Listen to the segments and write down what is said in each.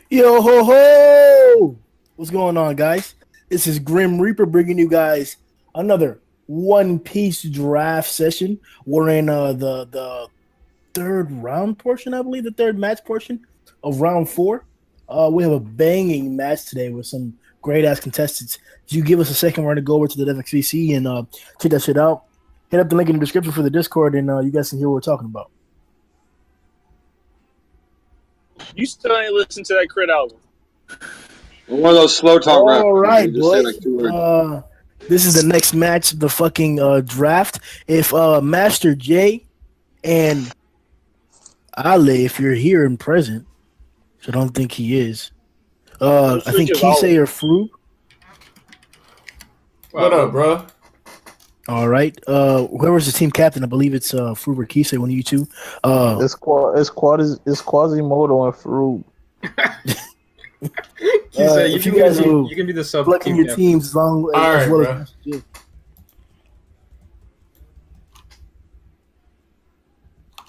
Yo ho ho! What's going on, guys? This is Grim Reaper bringing you guys another One Piece draft session. We're in the third round portion, I believe, the third match portion of round four. We have a banging match today with some great ass contestants. If you give us a second, we're gonna go over to the FXVC and check that shit out. Hit up the link in the description for the Discord, and you guys can hear what we're talking about. You still ain't listened to that Crit album. One of those slow talk rappers. All right, Just say boys. like 2 words. This is the next match of the fucking draft. If Master J and Ale, if you're here and present, which I don't think he is. I think Kisei or Frug. What up, bro? All right. Whoever's the team captain, I believe it's Frug or Kisei, one of you two. It's Quasimodo and Fruit. If you guys will you can be the sub plug in team your teams as long All as right, well bro. as Master J.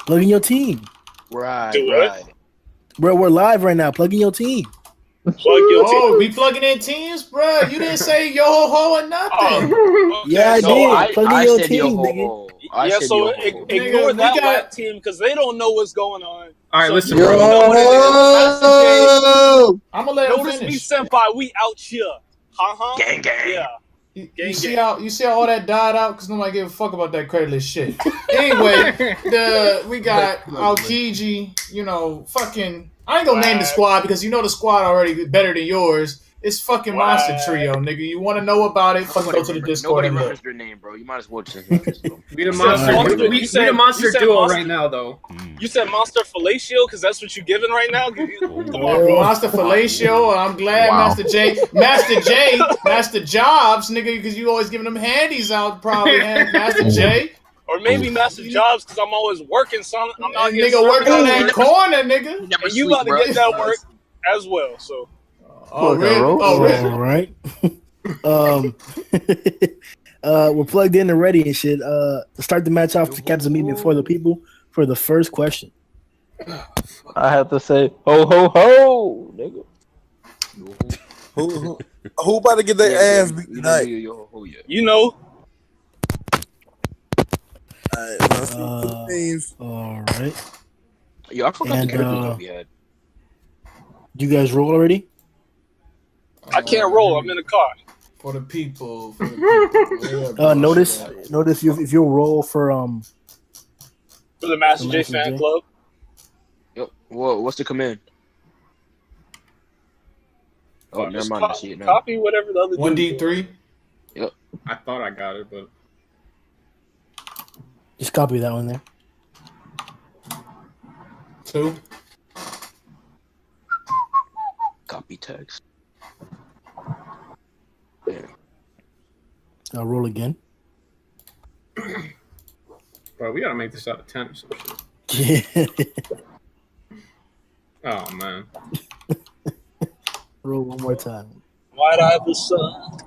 Plug in your team. Right, Do right. We're live right now. Plug in your team. Plug your Oh, we plugging in teams, bro. You didn't say yo ho ho or nothing. Oh, okay. Yeah, I So did. Plug in your said team, yo ho nigga. ho. I yeah, said so yo ho ho. ignore Nigga, we that got- whack team because they don't know what's going on. All right, So listen, you bro. know what it is. I'm gonna let him Notice me, finish. senpai. We out here. Huh? Gang, gang. Yeah. You Gang, see gang. how all that died out because nobody gave a fuck about that Craigslist shit. Anyway, we got Aokiji. You know, fucking. I ain't gonna name the squad because you know the squad already better than yours. It's fucking Monster Trio, nigga. You want to know about it? Fucking go to the Discord Nobody and look. remembers their name, bro. You might as well just remember them. We the monster- monster. you We said- the monster you said duo monster- right now, though. You said Monster Fellatio because that's what you giving right now? Come on, bro. Monster Fellatio. I'm glad Wow. Master Jobs, nigga, because you always giving them handies out. Probably Master J. Or maybe Master Jobs because I'm always working, son. I'm not getting Nigga working on that work. corner, nigga. And you about to get that work as well. So Oh, really? Oh, really? All right. We're plugged in and ready and shit. To start the match off, the captains meet before the people for the first question. I have to say ho ho ho, nigga. Who about to get their ass beat tonight? you know, All right. Yo, I forgot And, the characters that we had. Do you guys roll already? I can't roll. I'm in a car. For the people. For the people. Yeah, Notice if you roll for For the Master The J Master fan J. club. Yo, what's the command? Oh, never Just mind. I see it now. Copy whatever the other 1D3. I thought I got it, but just copy that one there. 2. Copy text. I'll roll again. bro, we gotta make this out of 10 or some shit. Oh man. Roll one more time. White Eye the Sun.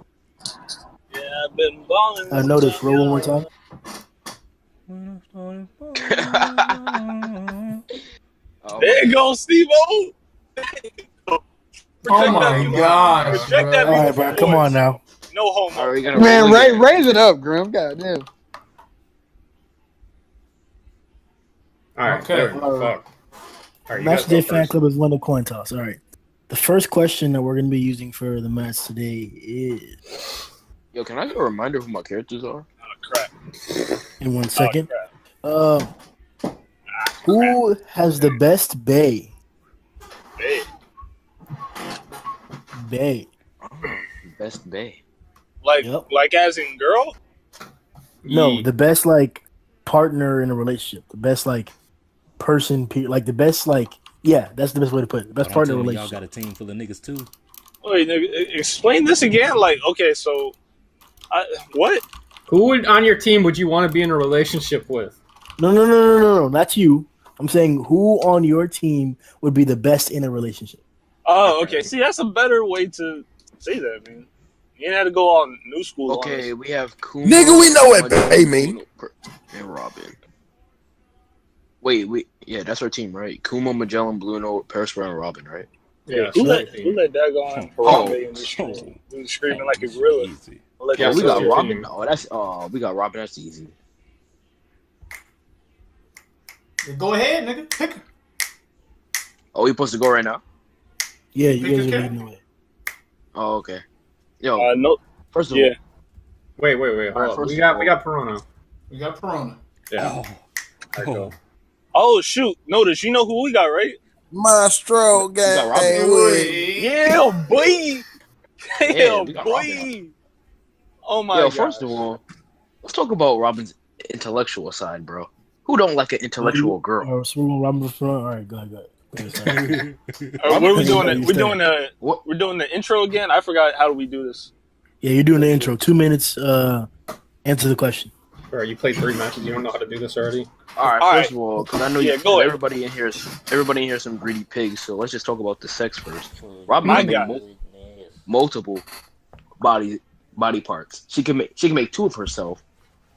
Yeah, I've been balling. Notice, roll one more time. There you go, Steve-O. Oh my gosh. Project that All right, beautiful bro. Come voice. on now. No homo. Are we gonna Man, roll again? raise it up, Grimm. Goddamn. All right, Okay. there we go. Fuck. All right, you Master J guys go Fan first. Club is one of the coin toss. All right. The first question that we're going to be using for the match today is Yo, can I get a reminder who my characters are? Oh, crap. in 1 second. Oh, crap. Who has the best bay? Hey, Bay. Best Bay. like, Yep. like as in girl? No, Yee. the best like partner in a relationship. The best like person, like the best like yeah, that's the best way to put it. The best partner in a Y'all relationship. got a team full of niggas too. Wait, nigga, explain this again. Like, okay, so, what? Who would, on your team would you want to be in a relationship with? No, not you. I'm saying who on your team would be the best in a relationship. Oh, okay. See, that's a better way to say that, man. You ain't had to go on new school. Okay, we have Kuma. Nigga, we know what Magellan, Bay mean. and Robin. Wait. Yeah, that's our team, right? Kuma, Magellan, Blue Note, Perisper, and Robin, right? Yeah, Who Smoke let Team. that go on Harambe and just screaming like a gorilla? Let Yeah, that we got go. Robin. We got Robin. That's easy. Go ahead, nigga. Pick her. Oh, we supposed to go right now? Yeah, you Pick guys your are leading the way. Oh, okay. Yo, No, first of yeah. all, Wait. All right, Hold up. first We of all- got Perona. We got Perona. Yeah. All right, go. Oh shoot! Notice you know who we got, right? Maestro got gang Robin. with. Yeah, boy. Yeah, we got Robin. Oh my Yo, god. first of all, let's talk about Robin's intellectual side, bro. Who don't like an intellectual girl? So we're gonna Robin the front. All right, go ahead. What are we doing? Robin- We're doing the intro again. I forgot how do we do this. Yeah, you're doing the intro. 2 minutes. Answer the question. Bro, you played 3 matches. You don't know how to do this already. All right, All first right. of all, because I know Yeah, go ahead. everybody in here is some greedy pigs. So let's just talk about the sex first. Robin My can make God. multiple body parts. She can make 2 of herself.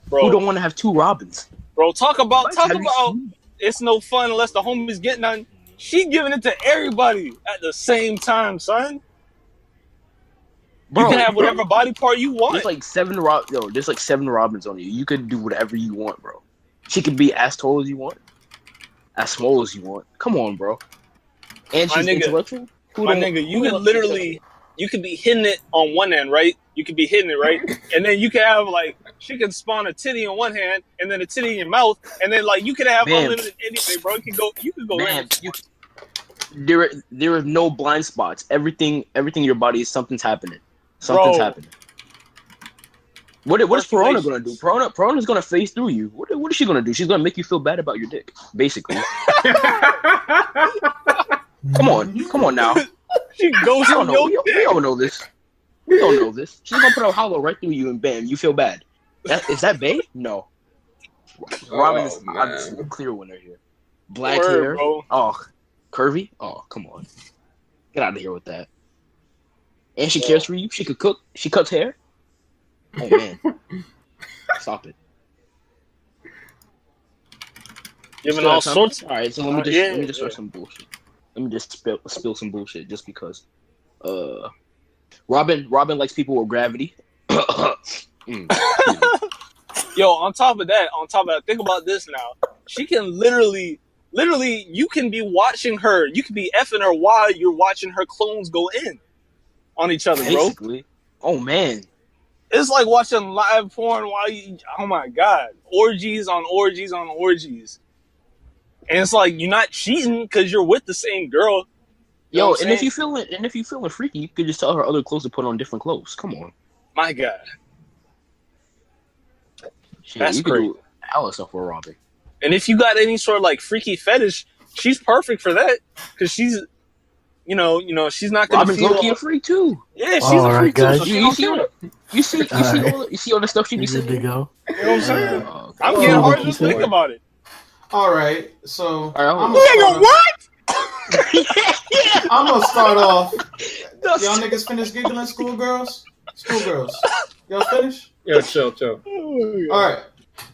Bro, Who don't want to have 2 Robins? bro, talk about Have you seen- it's no fun unless the homies get none. She giving it to everybody at the same time, son. Bro, You can have whatever body part you want. There's like 7 there's like 7 Robins on you. You could do whatever you want, bro. She could be as tall as you want, as small as you want. Come on, bro. And My she's nigga, intellectual. My nigga, you could literally, you could be hitting it on one end, right? You could be hitting it, right? And then you could have like, she can spawn a titty in one hand, and then a titty in your mouth, and then like you could have unlimited anything, bro. You could go. Man, there are no blind spots. Everything in your body is something's happening. Something's happening. What is Perona gonna do? Perona's gonna phase through you. What is she gonna do? She's gonna make you feel bad about your dick, basically. Come on now. She goes on your dick. We all know this. We all know this. She's gonna put a hollow right through you, and bam, you feel bad. Is that babe? No. Robin is obviously the clear winner here. Black hair. Bro. Oh, curvy. Oh, come on. Get out of here with that. And she cares for you. She could cook. She cuts hair. Oh man, stop it. Giving all sorts. All right, so let me just start some bullshit. Let me just spill some bullshit just because. Robin likes people with gravity. Yo, on top of that, think about this now. She can literally, you can be watching her. You can be effing her while you're watching her clones go in on each other, bro. Basically. Oh man. It's like watching live porn while you. Oh my god, orgies on orgies on orgies, and it's like you're not cheating because you're with the same girl. Yo, and if you feeling freaky, you could just tell her other clothes to put on different clothes. Come on. My god, Shit, that's you crazy. could do hella stuff for Robin. And if you got any sort of like freaky fetish, she's perfect for that because she's, you know, she's not gonna Robin's feel. low-key a freak too. Yeah, she's a freak too. So You see all the stuff she be saying. Good to go. You know what I'm saying? I'm getting hard to just think about it. All right, so I'm gonna start off. Y'all niggas finish giggling, schoolgirls? Schoolgirls, y'all finish? Yo, chill. All right,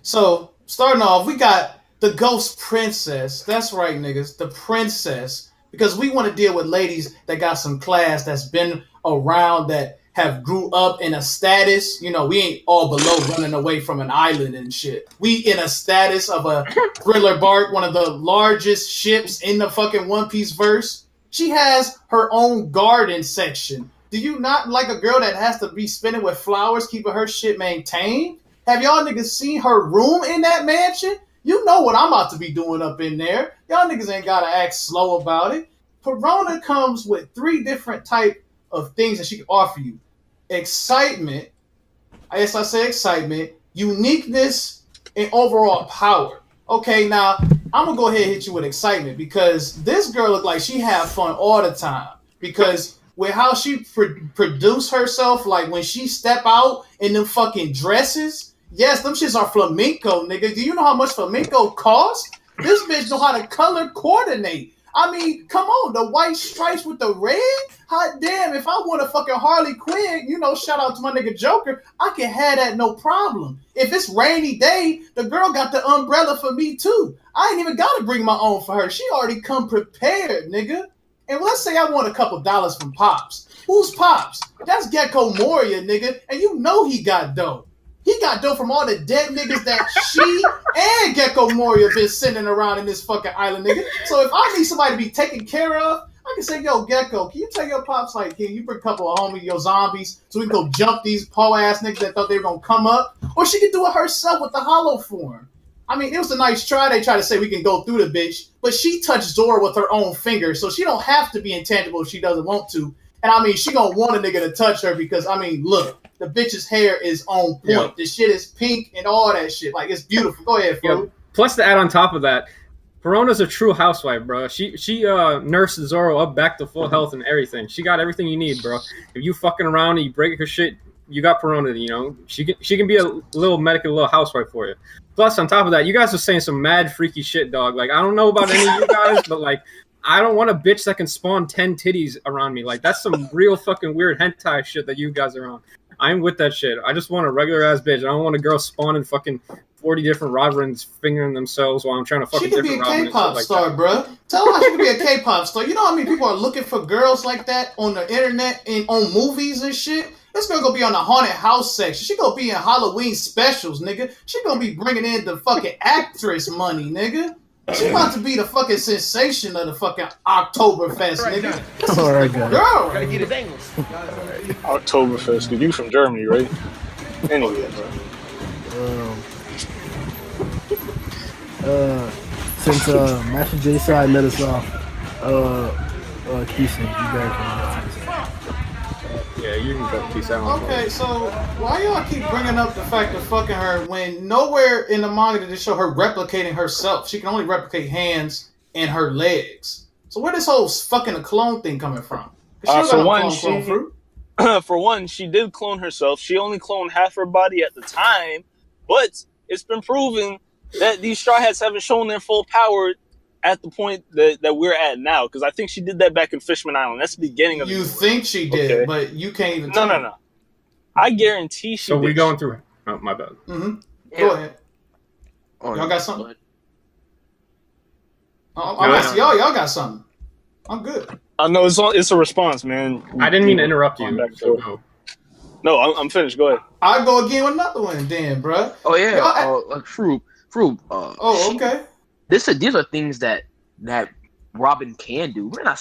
so starting off, we got the Ghost Princess. That's right, niggas, the princess. Because we want to deal with ladies that got some class, that's been around, that have grew up in a status. You know, we ain't all below running away from an island and shit. We in a status of a thriller bark, one of the largest ships in the fucking One Piece verse. She has her own garden section. Do you not like a girl that has to be spinning with flowers, keeping her shit maintained? Have y'all niggas seen her room in that mansion? You know what I'm about to be doing up in there. Y'all niggas ain't gotta act slow about it. Perona comes with 3 different type of things that she can offer you. Excitement. Yes, I say excitement. Uniqueness and overall power. Okay, now I'm gonna go ahead and hit you with excitement because this girl look like she have fun all the time. Because with how she produce herself, like when she step out in them fucking dresses, yes, them shits are flamenco, nigga. Do you know how much flamenco costs? This bitch know how to color coordinate. I mean, come on, the white stripes with the red? Hot damn, if I want a fucking Harley Quinn, you know, shout out to my nigga Joker, I can have that no problem. If it's rainy day, the girl got the umbrella for me too. I ain't even gotta bring my own for her. She already come prepared, nigga. And let's say I want a couple dollars from Pops. Who's Pops? That's Gecko Moria, nigga. And you know he got dough. He got dough from all the dead niggas that she and Gecko Moria been sending around in this fucking island, nigga. So if I need somebody to be taken care of, I can say, yo, Gecko, can you tell your Pops, like, can you bring a couple of homies, your zombies, so we can go jump these po-ass niggas that thought they were going to come up? Or she could do it herself with the hollow form. I mean, it was a nice try. They tried to say we can go through the bitch, but she touched Zora with her own finger, so she don't have to be intangible if she doesn't want to. And I mean, she gonna want a nigga to touch her because, I mean, look, the bitch's hair is on point. Yeah. The shit is pink and all that shit. Like, it's beautiful. Go ahead, Flo. Yeah. Plus, to add on top of that, Perona's a true housewife, bro. She nursed Zoro up back to full health and everything. She got everything you need, bro. If you fucking around and you break her shit, you got Perona, you know. She can be a little little housewife for you. Plus, on top of that, you guys are saying some mad freaky shit, dog. Like, I don't know about any of you guys, but, like, I don't want a bitch that can spawn 10 titties around me. Like, that's some real fucking weird hentai shit that you guys are on. I'm with that shit. I just want a regular-ass bitch. I don't want a girl spawning fucking 40 different Robins fingering themselves while I'm trying to fucking different Robin. She could be a K-pop star, bro. Tell her how she could be a K-pop star. You know how many people are looking for girls like that on the internet and on movies and shit? This girl gonna be on the haunted house section. She gonna be in Halloween specials, nigga. She gonna be bringing in the fucking actress money, nigga. She about to be the fucking sensation of the fucking Oktoberfest, nigga. All right, guys. Girl. Gotta get his angles. Oktoberfest, because you from Germany, right? Anyway, Since Master J side let us off, Keeson, you guys can. Yeah, you can go peace out. Okay, so why y'all keep bringing up the fact of fucking her when nowhere in the manga did they show her replicating herself? She can only replicate hands and her legs. So where this whole fucking a clone thing coming from? For one, she did clone herself. She only cloned half her body at the time, but it's been proven that these Straw Hats haven't shown their full power at the point that we're at now, because I think she did that back in Fishman Island. That's the beginning of. You think she did, okay. But you can't even. No. I guarantee she. So we going through. Oh, my bad. Mm-hmm. Yeah. Go ahead. Y'all got something? I'm asking y'all. Y'all got something? I'm good. No, it's a response, man. I didn't mean to interrupt you. So no, I'm finished. Go ahead. I'll go again with another one, then, bro. Oh yeah. Like fruit. Okay. These are things that Robin can do. We're not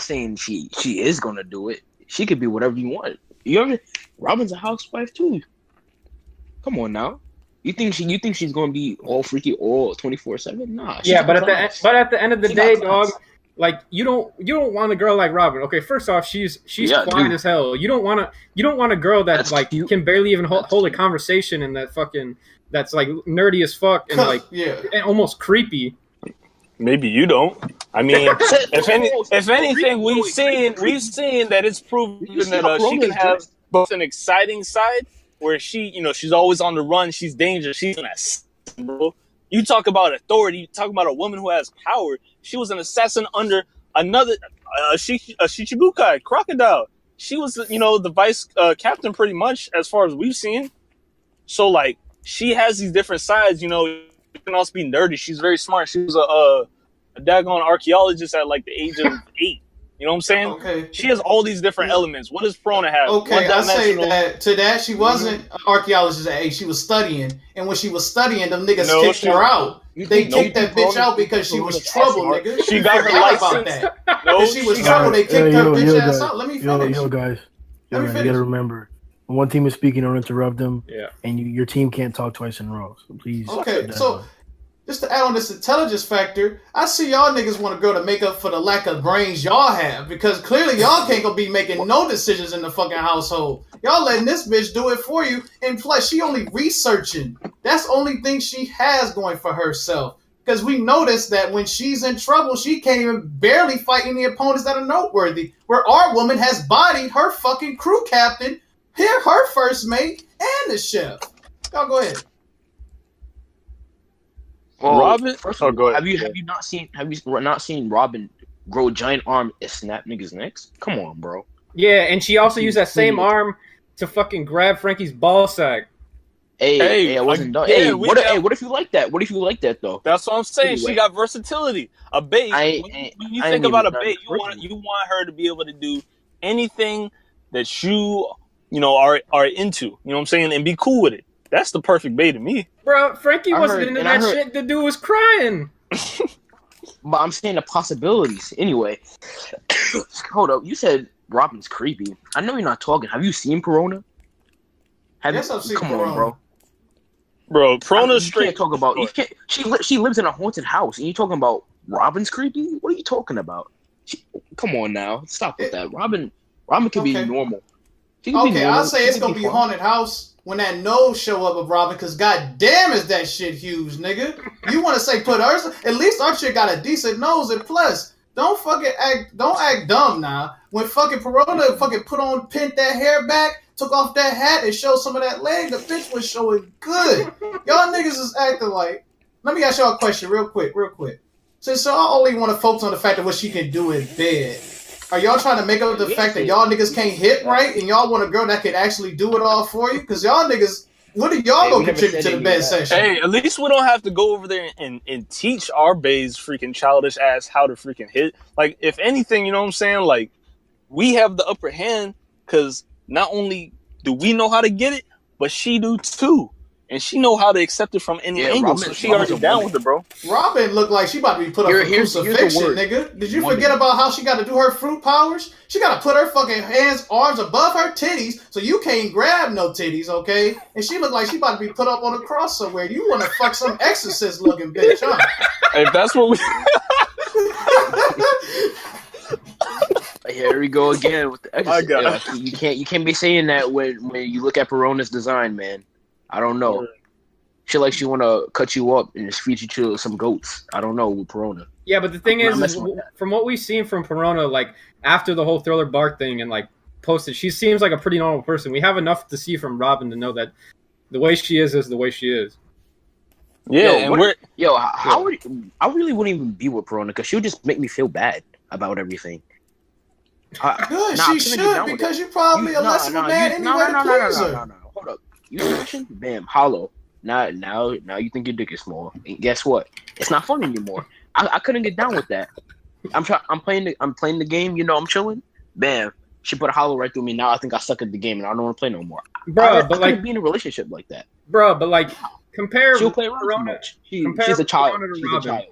saying she is gonna do it. She could be whatever you want. Robin's a housewife too. Come on now. You think she's gonna be all freaky all 24/7? Nah. Yeah, but at the end of the day, dog, like you don't want a girl like Robin. Okay, first off, she's quiet as hell. You don't want a girl that's like cute. Can barely even hold a conversation and that's like nerdy as fuck and like and almost creepy. Maybe you don't. I mean, if anything, we've seen that it's proven that she can have both an exciting side where she's always on the run, she's dangerous, she's an assassin, bro. You talk about authority, you talk about a woman who has power. She was an assassin under another a Shichibukai crocodile. She was the vice captain pretty much as far as we've seen. So like. She has these different sides, She can also be nerdy. She's very smart. She was a daggone archaeologist at like the age of 8. You know what I'm saying? Okay. She has all these different elements. What does Perona have? Okay, I say that she wasn't an archaeologist at 8. She was studying, and when she was studying, them niggas kicked her out. They kicked that bitch out because she was trouble, nigga. She got her license. No, she was trouble. They kicked her bitch ass out. Let me finish. Yo, guys. You gotta remember. When one team is speaking, don't interrupt them. Yeah. And your team can't talk twice in a row. So please. Okay, so just to add on this intelligence factor, I see y'all niggas want a girl to make up for the lack of brains y'all have, because clearly y'all can't go be making no decisions in the fucking household. Y'all letting this bitch do it for you, and plus she only researching. That's the only thing she has going for herself. Because we noticed that when she's in trouble, she can't even barely fight any opponents that are noteworthy. Where our woman has bodied her fucking crew captain, her first mate, and the chef. Y'all go ahead. Well, Robin. Go ahead. Have you not seen Robin grow giant arm and snap niggas' necks? Come on, bro. Yeah, and she also used that same arm to fucking grab Frankie's ball sack. Hey, I wasn't done. Again, What if you like that? What if you like that though? That's what I'm saying. Anyway. She got versatility. A bait. When you think about a bait, you want her to be able to do anything that you are into. You know what I'm saying, and be cool with it. That's the perfect bait to me. Bro, Frankie wasn't into that shit. The dude was crying. But I'm saying the possibilities. Anyway, hold up. You said Robin's creepy. I know you're not talking. Have you seen Perona? Yes, I've seen Come Perona. on, bro. Bro, Perona's straight. You can't talk about. You can't. She lives in a haunted house, and you talking about Robin's creepy? What are you talking about? Come on now, stop with that. Robin can be normal. Okay, I'll say it's gonna be haunted house when that nose show up of Robin, because goddamn is that shit huge, nigga. You want to say put hers? At least our chick got a decent nose, and plus, don't act dumb now. When fucking Perona pinned that hair back, took off that hat, and showed some of that leg, the bitch was showing good. Y'all niggas is acting like. Let me ask y'all a question real quick. Since y'all only want to focus on the fact of what she can do in bed, are y'all trying to make up the fact that y'all niggas can't hit right, and y'all want a girl that can actually do it all for you? Because y'all niggas, what are y'all gonna contribute to the bed section? Hey, at least we don't have to go over there and teach our bays freaking childish ass how to freaking hit. Like, if anything, you know what I'm saying? Like, we have the upper hand because not only do we know how to get it, but she do too. And she know how to accept it from any angle, so she already down with it, bro. Robin looked like she about to be put up for crucifixion, nigga. Did you forget about how she got to do her fruit powers? She got to put her fucking arms above her titties, so you can't grab no titties, okay? And she looked like she about to be put up on a cross somewhere. You want to fuck some exorcist looking bitch, huh? If that's what we... Here we go again with the exorcist. You can't be saying that when you look at Perona's design, man. I don't know. She want to cut you up and just feed you to some goats. I don't know with Perona. Yeah, but the thing is from what we've seen from Perona, like after the whole Thriller Bark thing and like posted, she seems like a pretty normal person. We have enough to see from Robin to know that the way she is the way she is. Yeah, I really wouldn't even be with Perona because she would just make me feel bad about everything. Good, she should because you probably a less of a man anyway to please her. Hold up. You mentioned bam, hollow. Now you think your dick is small. And guess what? It's not fun anymore. I couldn't get down with that. I'm playing the game. You know, I'm chilling. Bam, she put a hollow right through me. Now I think I suck at the game and I don't want to play no more. Bro, but I be in a relationship like that. Bro, but like compare. She'll play around too much. She's a child. She's a child.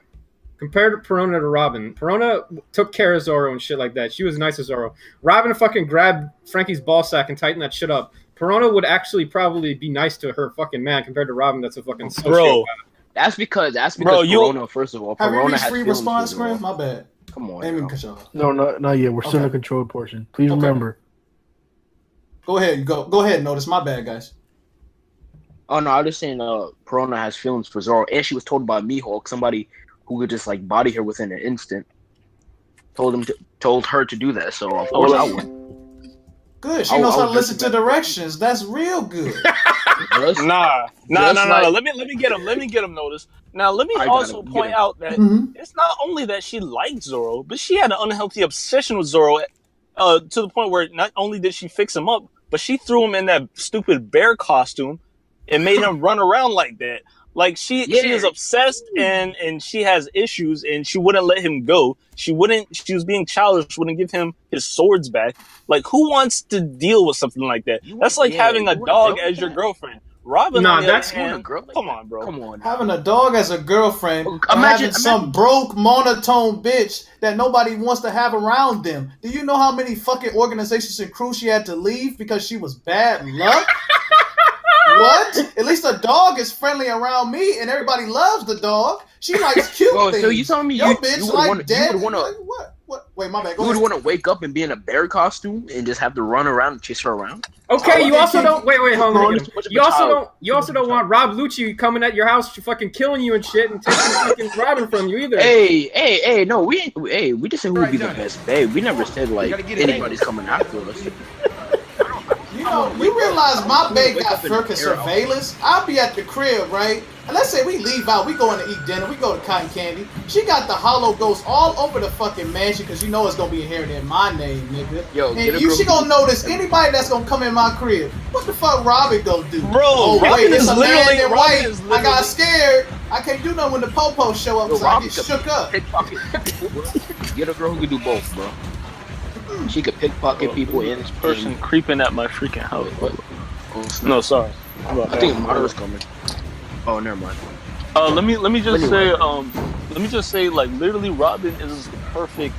Compared to Perona to Robin, Perona took care of Zorro and shit like that. She was nice to Zorro. Robin fucking grabbed Frankie's ball sack and tightened that shit up. Perona would actually probably be nice to her fucking man compared to Robin. That's a fucking bro. That's because Perona. First of all, have Perona you reached has free response, Grimm? My bad. Come on. No, not yet. We're still in the controlled portion. Please remember. Go ahead. Go ahead. Notice. My bad, guys. Oh no, I was just saying. Perona has feelings for Zorro, and she was told by Mihawk, somebody who could just like body her within an instant. Told her to do that. So of course I would. Good. She knows how to listen to directions. That's real good. Nah. Let me get him. Let me get him notice. Now let me also point out that it's not only that she liked Zorro, but she had an unhealthy obsession with Zorro, to the point where not only did she fix him up, but she threw him in that stupid bear costume and made him run around like that. Like she is obsessed and she has issues and she wouldn't let him go. She was being childish, wouldn't give him his swords back. Like who wants to deal with something like that? That's like having a dog as your girlfriend. Robin, on the other hand, come on, bro. Come on. Having a dog as a girlfriend, imagine some broke monotone bitch that nobody wants to have around them. Do you know how many fucking organizations and crews she had to leave because she was bad luck? What? At least a dog is friendly around me, and everybody loves the dog. She likes cute things. So you telling me your bitch like dead? What? Wait, my bad. You would want to wake up and be in a bear costume and just have to run around and chase her around? Okay, you also don't. Wait, hold on. You also don't want Rob Lucci coming at your house, fucking killing you and shit, and taking fucking Robin from you either. Hey, no, we ain't. Hey, we just said who would be the best babe. We never said like anybody's coming after us. You know, you realize my babe got fucking surveillance? I'll be at the crib, right? And let's say we leave out, we going to eat dinner, we go to Cotton Candy. She got the hollow ghost all over the fucking mansion because you know it's gonna be inherited in my name, nigga. Yo, and she gonna notice anybody that's gonna come in my crib. What the fuck Robin gonna do? Bro, oh Robin wait, it's is a literally man in Robin white. is I literally- got scared. I can't do nothing when the po-po show up, Yo, so I Robin get could shook up. pickpocket people, bro. Get a girl who can do both, bro. She could pickpocket people in This person creeping at my freaking house. What? Oh, snap. No, sorry. I think Mara's coming. Oh, never mind. Let me just Anyway. say, like, literally, Robin is the perfect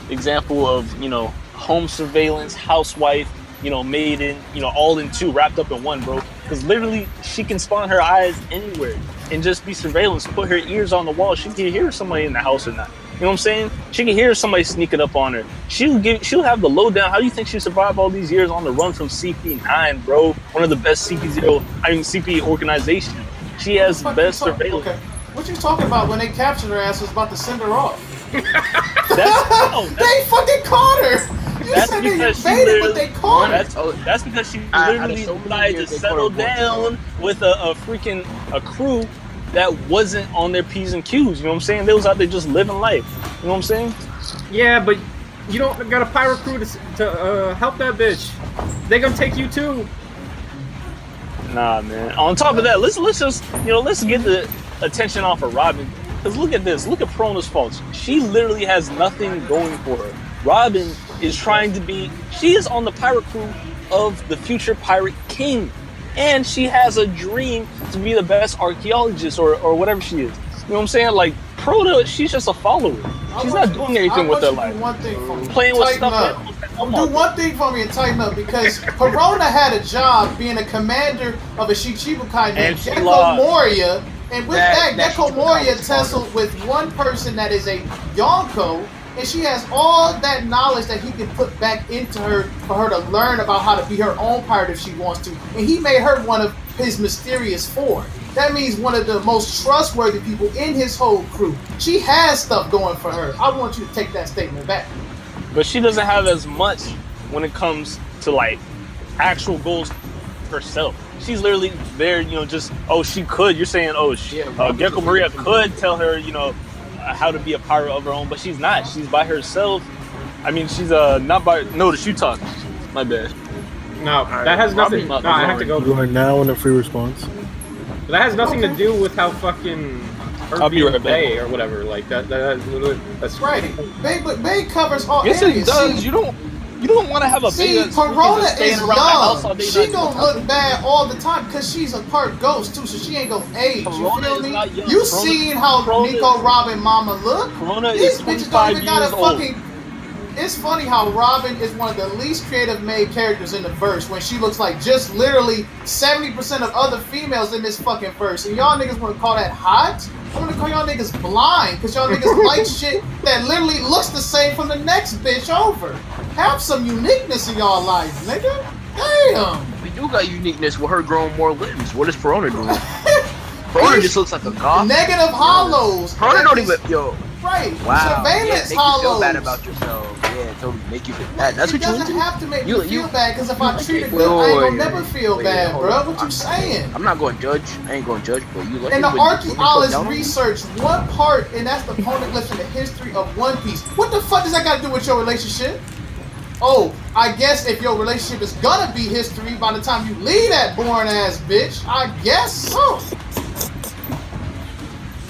example of, you know, home surveillance, housewife, you know, maiden, you know, all in two, wrapped up in one, bro. Because literally, she can spawn her eyes anywhere and just be surveillance. Put her ears on the wall. She can hear somebody in the house or not. You know what I'm saying? She can hear somebody sneaking up on her. She'll have the lowdown. How do you think she survived all these years on the run from CP9, bro? One of the best CP organizations. She has the best surveillance. Okay. What you talking about when they captured her ass was about to send her off? They fucking caught her! You said they invaded, but they caught her! That's because she literally decided to settle down with a crew that wasn't on their P's and Q's. You know what I'm saying? They was out there just living life. You know what I'm saying? Yeah, but you don't got a pirate crew to help that bitch. They gonna take you too. Nah, man. On top of that, let's just, you know, let's get the attention off of Robin. Because look at this. Look at Perona's faults. She literally has nothing going for her. Robin is trying to be... She is on the pirate crew of the future pirate king. And she has a dream to be the best archaeologist or whatever she is. You know what I'm saying? Like, Perona, she's just a follower. She's not doing anything with her life. One thing for me. Playing with Tighten stuff. up. Do one thing for me and tighten up, because Perona had a job being a commander of a Shichibukai named she Gecko lost. Moria, and with that Gecko Shichibukai Moria was tussled with one person that is a Yonko, and she has all that knowledge that he can put back into her for her to learn about how to be her own pirate if she wants to, and he made her one of his mysterious four. That means one of the most trustworthy people in his whole crew. She has stuff going for her. I want you to take that statement back. But she doesn't have as much when it comes to, like, actual goals herself. She's literally there, you know, just, oh, she could. You're saying, oh, Gecko Maria could tell her, you know, how to be a pirate of her own, but she's not. She's by herself. I mean, she's not by... No, the shoe talk. My bad. No, that has nothing... No, I have to go. You are now in a free response. That has nothing to do with how fucking... I'll be right back. Bay or whatever, like that's right. Bay covers all yes, areas. It does. See, you don't want to have a see, Bay Perona that's is staying around the house all young. day. She gonna look bad all the time because she's a part ghost too, so she ain't gonna age. Perona You is feel not me? young. You Perona- seen how Perona- Nico, Robin, Mama look? Perona These is bitches 25 don't even got a years old. fucking. It's funny how Robin is one of the least creative made characters in the verse when she looks like just literally 70% of other females in this fucking verse. And y'all niggas want to call that hot? I'm gonna call y'all niggas blind because y'all niggas like shit that literally looks the same from the next bitch over. Have some uniqueness in y'all life, nigga. Damn. We do got uniqueness with her growing more limbs. What is Perona doing? Perona just looks like a goth. Negative hollows. Perona don't even... Yo. Right. Wow. Surveillance make hollows. you feel bad about yourself. Yeah, totally make you feel bad. That's what you doesn't into? have to make me feel bad because if I treat it Wait, good, I ain't gonna wait, never feel wait, bad, hold bro. on. What you saying? I'm not going to judge. I ain't going to judge, but you like And the it when women talk archaeologists down on you? researched one part, and that's the poneglyphs in the history of One Piece. What the fuck does that got to do with your relationship? Oh, I guess if your relationship is gonna be history by the time you leave that boring ass bitch, I guess so.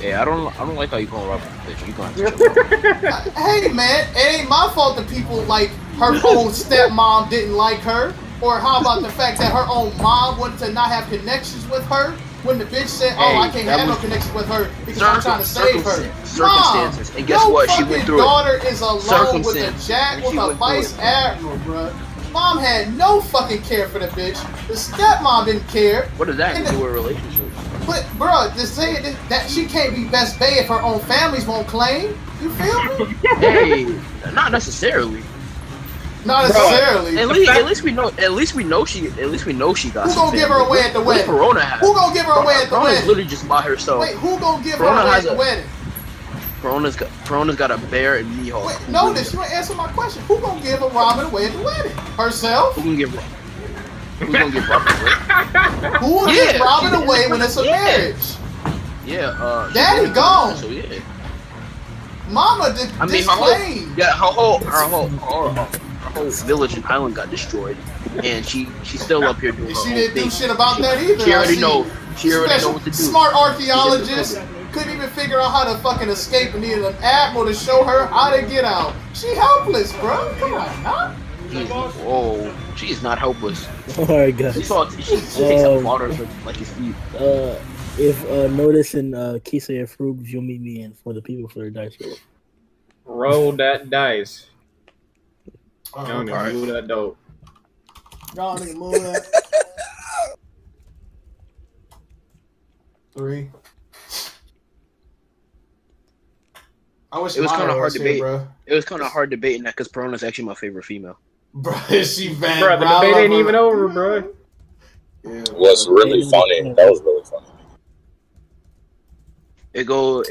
Yeah, I don't like how you call Robert a bitch. You gonna have to chill out. Hey man, it ain't my fault that people like her own stepmom didn't like her. Or how about the fact that her own mom wanted to not have connections with her when the bitch said, "Oh, I can't have no connections with her because I'm trying to save her." Circumstances. And guess what? She went through it. Your fucking daughter is alone with a Circumstances. jack with She a went through vice it. admiral, bruh. Mom had no fucking care for the bitch. The stepmom didn't care. What does that And have to do with relationships? But, bruh, to say that she can't be best bae if her own families won't claim, you feel me? Hey, not necessarily. Not necessarily. At least we know. At least we know she got. Who some gonna give her family. away at the What wedding? Perona has? Who gonna give her away at the Perona's wedding? literally just by herself. Wait, who gonna give her Perona away has at the a- wedding? Perona's got a bear and Mihawk. Wait, notice you ain't answer my question. Who gonna give a Robin away at the wedding? Herself? Who can give? Who's gonna give Robin away? Who will give Robin away when it's a marriage? Yeah. Daddy gone. So yeah. Mama I mean, her whole village and island got destroyed, and she's still up here doing her She own didn't thing. do shit about that either. She already know what to do. Smart archaeologist couldn't even figure out how to fucking escape and needed an admiral to show her how to get out. She helpless, bro. Come on, nah. Whoa, she is not helpless. All right, guys. She takes up water like his feet. If Notice and Kisa and Frug, you'll meet me in for the people for the dice roll. Roll that dice. Oh, Young nigga, move that dope. Y'all nigga move that. 3. I wish it was kind of hard here, debate. Bro. It was kind of hard debating that because Perona's actually my favorite female. Bro, she bad. Bro, the debate ain't even over, bro. Yeah, was really funny. That was really funny. It goes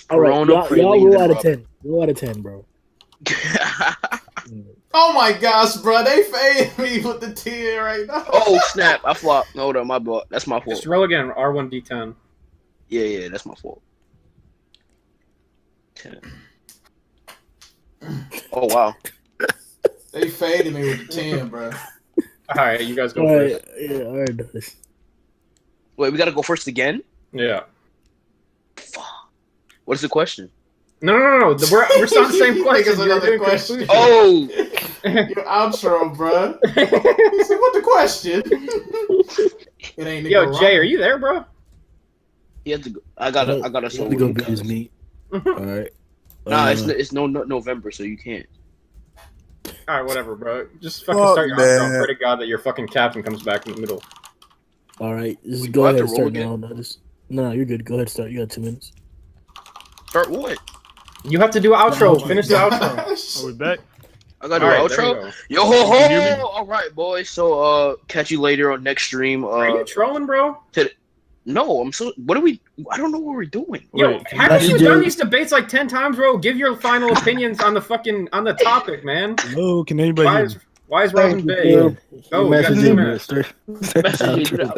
Perona. Right, y'all roll out of 10. Roll out of 10, bro. Oh my gosh, bro, they faded me with the 10 right now. Oh snap! I flopped. Hold on, my fault. That's my fault. Just roll again. R1D10. Yeah, that's my fault. 10. Oh wow. They faded me with the 10, bro. All right, you guys go first. Yeah, all right. Wait, we gotta go first again? Yeah. Fuck. What is the question? No. We're still on the same question. Another question. Oh. Your outro, bro. He said, what the question? It ain't Yo, Jay, are you there, bro? He had to go. I gotta to go beat his meat. All right. Nah, it's no November, so you can't. All right, whatever, bro. Just fucking start your outro. Pray to God that your fucking captain comes back in the middle. All right, just go ahead and start now. No, you're good. Go ahead and start. You got 2 minutes. Start what? You have to do outro. Finish the outro. Are we back? I gotta do outro. Yo ho ho! All right, boys. So catch you later on next stream. Are you trolling, bro? No, I'm so. What are we? I don't know what we're doing. Yo, haven't you done these debates like 10 times, bro? Give your final opinions on the topic, man. Hello, can anybody? Why is Robin Bay? Oh, we got 2 minutes. Oh, we're at the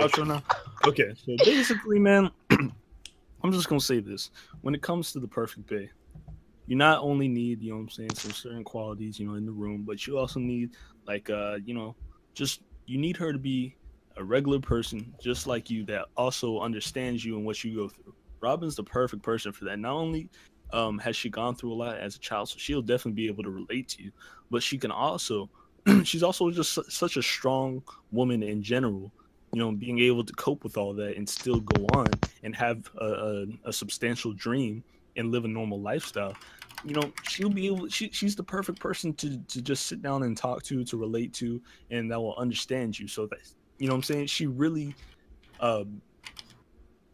outro now. Okay, so basically, man, I'm just gonna say this: when it comes to the perfect bay, you not only need, you know what I'm saying, some certain qualities, you know, in the room, but you also need, like, you know, just you need her to be a regular person just like you that also understands you and what you go through. Robin's the perfect person for that. Not only has she gone through a lot as a child, so she'll definitely be able to relate to you, but she can also she's also just such a strong woman in general, you know, being able to cope with all that and still go on and have a substantial dream and live a normal lifestyle. You know, she'll be able. She's the perfect person to just sit down and talk to relate to, and that will understand you. So that, you know what I'm saying, she really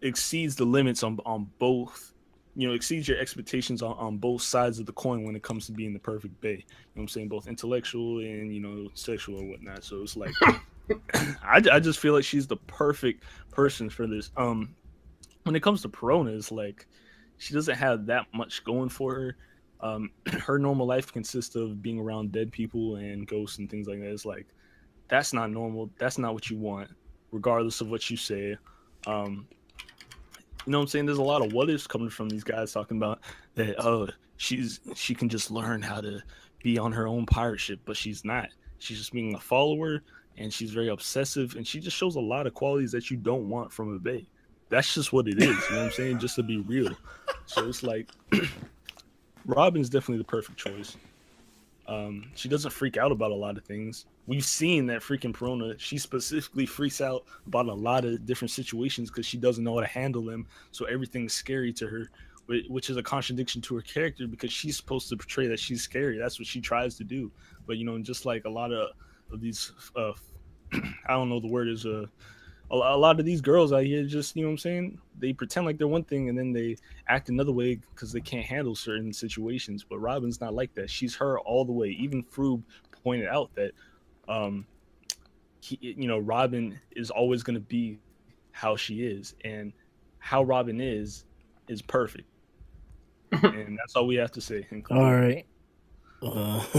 exceeds the limits on both, you know, exceeds your expectations on both sides of the coin when it comes to being the perfect bae. You know what I'm saying, both intellectual and, you know, sexual and whatnot. So it's like I just feel like she's the perfect person for this. When it comes to Perona, it's like she doesn't have that much going for her. Her normal life consists of being around dead people and ghosts and things like that. It's like, that's not normal. That's not what you want, regardless of what you say. You know what I'm saying? There's a lot of what ifs coming from these guys talking about that, oh, she can just learn how to be on her own pirate ship, but she's not. She's just being a follower, and she's very obsessive, and she just shows a lot of qualities that you don't want from a bae. That's just what it is, you know what I'm saying? Just to be real. So it's like, Robin's definitely the perfect choice. She doesn't freak out about a lot of things. We've seen that freaking Perona, she specifically freaks out about a lot of different situations because she doesn't know how to handle them. So everything's scary to her, which is a contradiction to her character because she's supposed to portray that she's scary. That's what she tries to do. But, you know, just like a lot of these, I don't know the word is, a lot of these girls out here just, you know what I'm saying, they pretend like they're one thing and then they act another way because they can't handle certain situations. But Robin's not like that. She's her all the way. Even Froob pointed out that you know, Robin is always going to be how she is, and how Robin is perfect. And that's all we have to say. All right. Let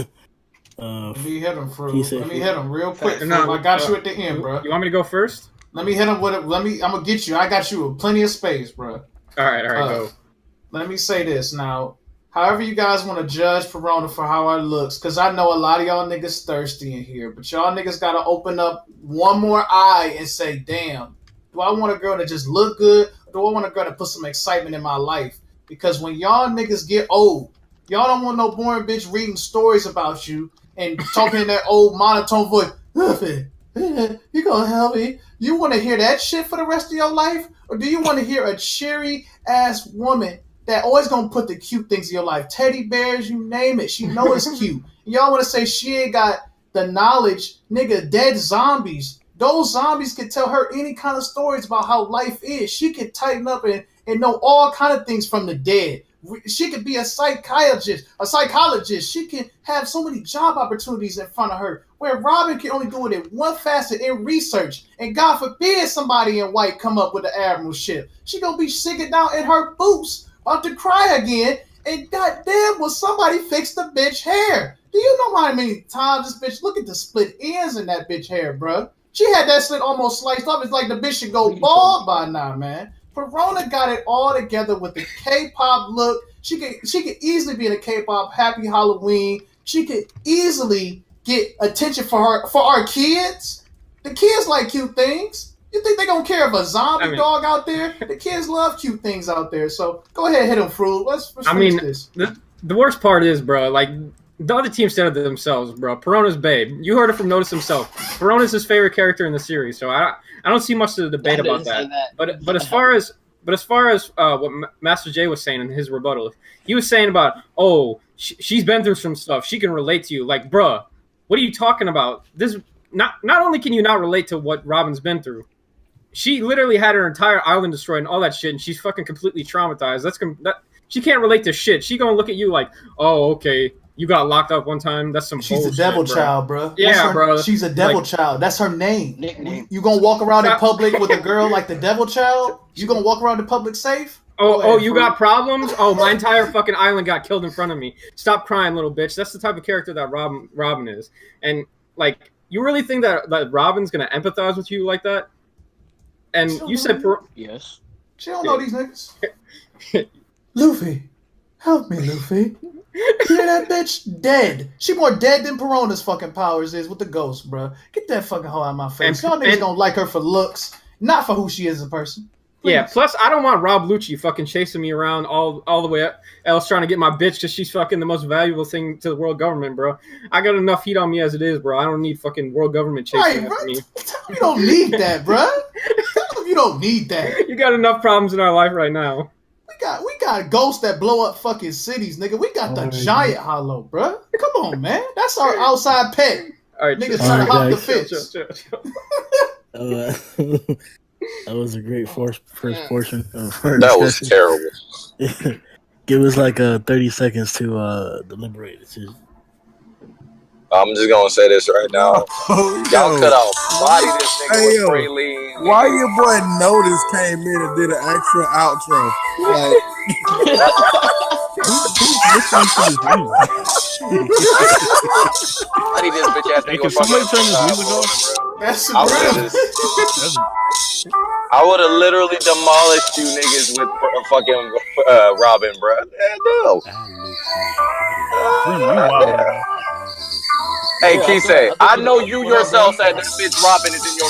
me hit him, Froob. Let me hit him real quick. I got you at the end, bro. You want me to go first? Let me hit him with it. I'm gonna get you. I got you with plenty of space, bro. All right, go. Let me say this now. However you guys want to judge Perona for how it looks, because I know a lot of y'all niggas thirsty in here, but y'all niggas got to open up one more eye and say, damn, do I want a girl to just look good, or do I want a girl to put some excitement in my life? Because when y'all niggas get old, y'all don't want no boring bitch reading stories about you and talking in that old monotone voice. You gonna help me? You want to hear that shit for the rest of your life? Or do you want to hear a cheery ass woman that always gonna put the cute things in your life? Teddy bears, you name it. She know it's cute. Y'all want to say she ain't got the knowledge? Nigga, dead zombies. Those zombies can tell her any kind of stories about how life is. She can tighten up and know all kind of things from the dead. She could be a psychologist. She can have so many job opportunities in front of her, where Robin can only do it in one facet, in research. And God forbid somebody in white come up with the admiralship. She gonna be shaking down in her boots, about to cry again. And goddamn, will somebody fix the bitch hair? Do you know how many times this bitch, look at the split ends in that bitch hair, bro. She had that slit almost sliced off. It's like the bitch should go bald by now, man. Perona got it all together with the K-pop look. She could easily be in a K-pop Happy Halloween. She could easily get attention for our kids. The kids like cute things. You think they gonna care if a zombie dog out there? The kids love cute things out there. So go ahead, hit them, Fruit. Let's finish this. The worst part is, bro, like the other team said it themselves, bro. Perona's babe. You heard it from Notice himself. Perona's his favorite character in the series, so I don't see much to debate about that. But as far as what Master J was saying in his rebuttal, he was saying about, she's been through some stuff. She can relate to you. Like, bruh, what are you talking about? This not only can you not relate to what Robin's been through, she literally had her entire island destroyed and all that shit, and she's fucking completely traumatized. She can't relate to shit. She gonna look at you like, oh, okay, you got locked up one time. That's some bullshit. She's a devil child, bro. Yeah, bro. She's a devil child. That's her name. You gonna walk around in public with a girl like the devil child? You gonna walk around in public safe? You got problems? Oh, my entire fucking island got killed in front of me. Stop crying, little bitch. That's the type of character that Robin is. And like, you really think that Robin's gonna empathize with you like that? And you said yes. She don't know these niggas. Luffy, help me, Luffy. Hear that bitch? Dead. She more dead than Perona's fucking powers is with the ghost, bro. Get that fucking hoe out of my face. Y'all niggas don't like her for looks, not for who she is as a person. Please. Yeah, plus I don't want Rob Lucci fucking chasing me around all the way up, else trying to get my bitch because she's fucking the most valuable thing to the world government, bro. I got enough heat on me as it is, bro. I don't need fucking world government chasing after me. You don't need that, bro. You don't need that. You got enough problems in our life right now. We got ghosts that blow up fucking cities, nigga. We got the giant hollow, bro. Come on, man. That's our outside pet. All right, niggas trying to hop the fence. That was a great first portion. That was terrible. Give us like 30 seconds to deliberate. I'm just gonna say this right now. Y'all could have body this nigga with Praline. Why your boy Notice came in and did an actual outro? Like, who's listening to this music? Body this bitch ass nigga. Can somebody turn this music off? That's I would have literally demolished you niggas with fucking Robin, bro. No. Hey, Keisei, I know you yourself said this bitch Robin is in your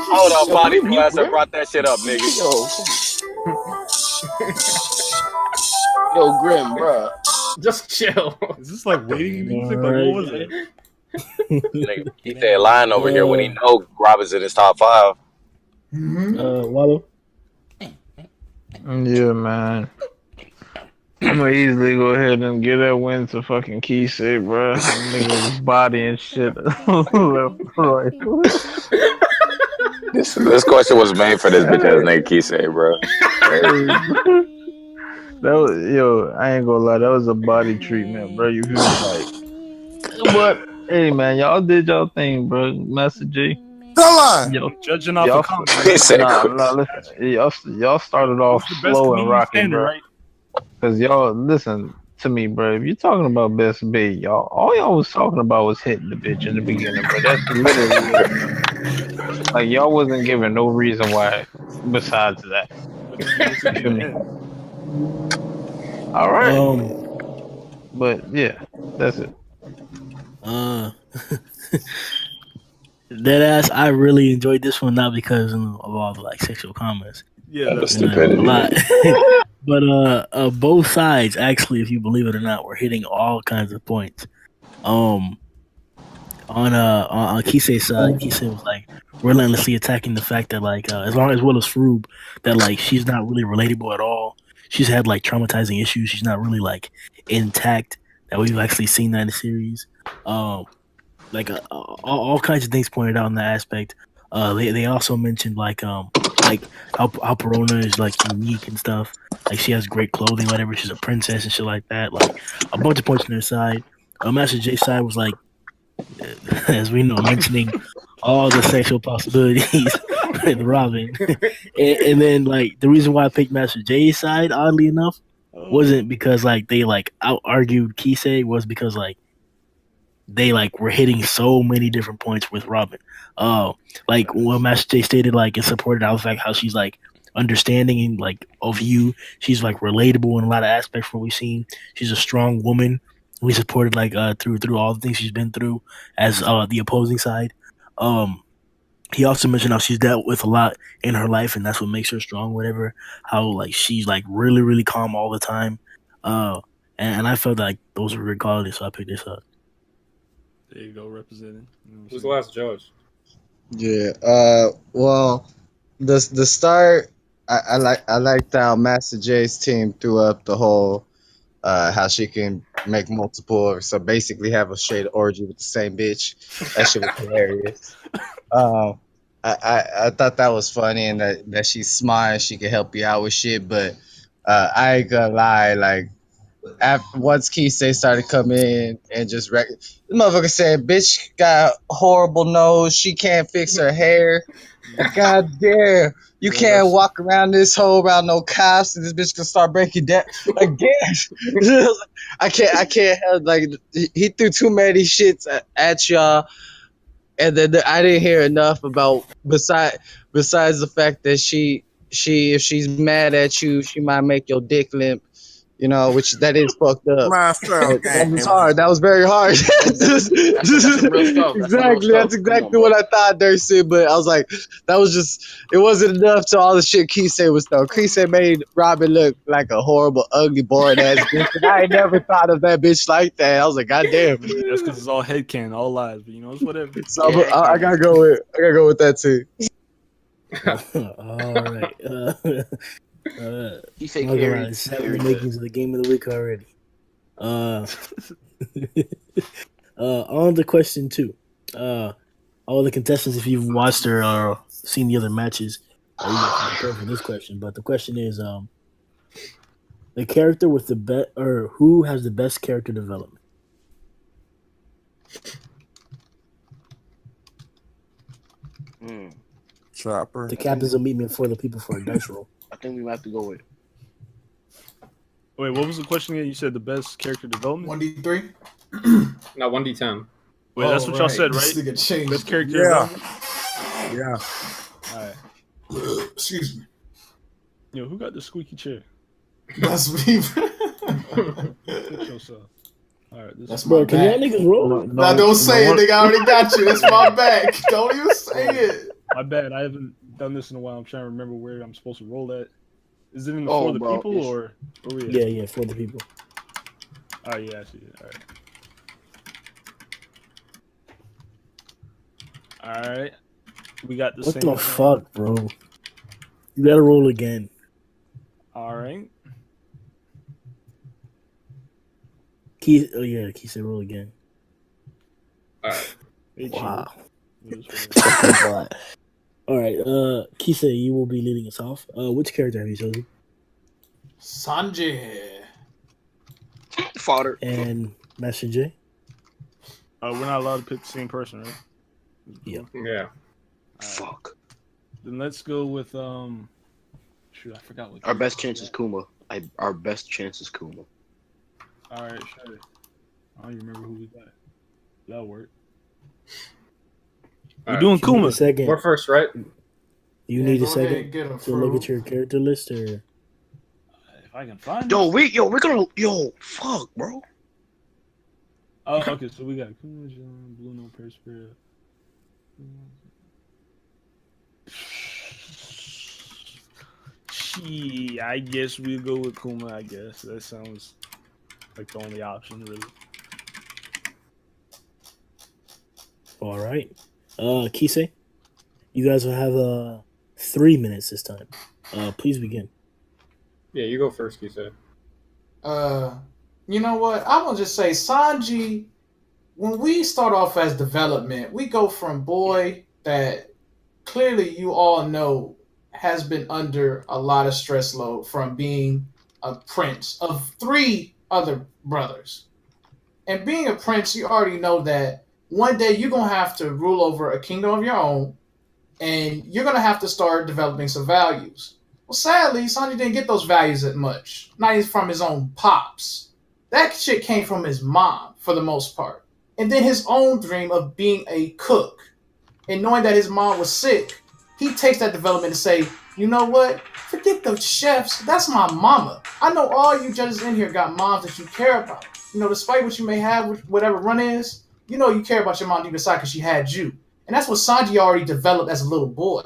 Hold on, body blaster brought that shit up, nigga. Yo, Grimm, bro. Just chill. Is this like waiting music? Like, what was it? Keisei lying over here when he know Robin's in his top 5. Wallow? Yeah, man. I'm gonna easily go ahead and get that win to fucking Keisei, bro. Nigga's body and shit. This question was made for this bitch ass nigga Keisei, bro. That was, I ain't gonna lie, that was a body treatment, bro. You feel like, but hey, man, y'all did y'all thing, bro. Master G. Yo, judging off the comments. Listen, y'all started off slow and rocking, bro. Right? Cause y'all listen to me, bro. If you're talking about best babe, all y'all was talking about was hitting the bitch in the beginning, bro. That's literally Like y'all wasn't given no reason why besides that. I think you listened to Feel the me? end. All right, Um. but yeah, that's it. Uh. Deadass, I really enjoyed this one, not because of all the like sexual comments. Yeah, And the that's You know, it was a stupidity. lot. But both sides actually, if you believe it or not, were hitting all kinds of points. Um, on Kisei's side, Kisei was like relentlessly attacking the fact that like as long as well as Froob, that like she's not really relatable at all. She's had like traumatizing issues. She's not really like intact. That we've actually seen that in the series. Um, all kinds of things pointed out in that aspect. They also mentioned like how Perona is like unique and stuff. Like she has great clothing, whatever. She's a princess and shit like that. Like a bunch of points on their side. Master J's side was like, as we know, mentioning all the sexual possibilities with Robin, and then like the reason why I picked Master J's side, oddly enough, wasn't because like they like out argued Kisei, was because like they like were hitting so many different points with Robin. Like when Master J stated like it supported out the fact how she's like understanding and like of you. She's like relatable in a lot of aspects from what we've seen. She's a strong woman. We supported like through all the things she's been through as the opposing side. Um he also mentioned how she's dealt with a lot in her life and that's what makes her strong, whatever. How like she's like really, really calm all the time. Uh and I felt like those were good qualities, so I picked this up. There you go, representing. You know what I'm Who's the saying? last judge? Yeah. Well, the start. I liked how Master J's team threw up the whole how she can make multiple, so basically have a straight orgy with the same bitch. That shit was hilarious. Um, I thought that was funny and that she's smart. She can help you out with shit, but I ain't gonna lie, like. After once Kisei started coming in and just the motherfucker said, "Bitch got a horrible nose. She can't fix her hair. God damn, you Yeah, can't that's walk around this hole around no cops, and this bitch gonna start breaking down again." I can't help like he threw too many shits at y'all, and then I didn't hear enough about besides the fact that she if she's mad at you, she might make your dick limp. You know, which that is fucked up. My fair That was game. hard. That was very hard. That's some real stuff. That's some real Exactly. That's stuff. Come on, exactly bro. what I thought there said. But I was like, that was just. It wasn't enough to all the shit Kisei was though. Kisei made Robin look like a horrible, ugly, boring ass bitch. And I ain't never thought of that bitch like that. I was like, God damn. that's because it's all headcanon, all lies, but you know it's whatever. So Yeah, I gotta go with. I gotta go with that too. All right. He said I'm not gonna lie, carried. it's having the Carried makings of the game of the week already. Uh, on to question 2. All the contestants, if you've watched or seen the other matches, you guys can prepare for this question. But the question is, the character with the best, or who has the best character development? Chopper. The captains will meet me for the people for a dice roll. I think we might have to go with. Wait, what was the question again? You said the best character development? 1d3. No, 1d10. Wait, that's what y'all said, This right? nigga changed. Best character Yeah. development? Yeah. All right. Excuse me. Yo, who got the squeaky chair? That's me. Fix yourself. All right, this That's is my Bro, can y'all back. niggas roll? Nah, don't say it, one- nigga. I already got you. That's my back. Don't even say it. my bad. I haven't done this in a while. I'm trying to remember where I'm supposed to roll at. Is it in the Oh, for the bro, people it's- or where we at? Yeah, for the people. Oh yeah, I see it. All right. All right. We got the What same. the fuck, bro? You gotta roll again. All right. Key said roll again. All right. Hey, Wow. cheers. It was for- All right, Kisa, you will be leading us off. Which character have you chosen? Sanjay. Fodder. And Master J? we're not allowed to pick the same person, right? Yeah. Yeah. All right. Fuck. Then let's go with shoot, I forgot what. Our best chance is Kuma. Our best chance is Kuma. All right, sure. I don't even remember who we got. That'll work. We're doing You need Kuma. a second. We're first, right? You need a go ahead and second get him, to look Fruit. at your character list, or If I can find Yo, it. we're gonna fuck, bro. Oh, okay. So we got Kuma, John, Blue No Perspire. Gee, I guess we'll go with Kuma. I guess that sounds like the only option, really. all right. Kise, you guys will have 3 minutes this time. Please begin. Yeah, you go first, you said. You know what? I will just say Sanji. When we start off as development, we go from boy that clearly you all know has been under a lot of stress load from being a prince of 3 other brothers. And being a prince, you already know that one day you're going to have to rule over a kingdom of your own, and you're going to have to start developing some values. Well, sadly, Sanji didn't get those values that much. Not even from his own pops. That shit came from his mom, for the most part. And then his own dream of being a cook. And knowing that his mom was sick, he takes that development to say, you know what? Forget those chefs. That's my mama. I know all you judges in here got moms that you care about. You know, despite what you may have, whatever run is, you know you care about your mom deep inside because she had you. And that's what Sanji already developed as a little boy.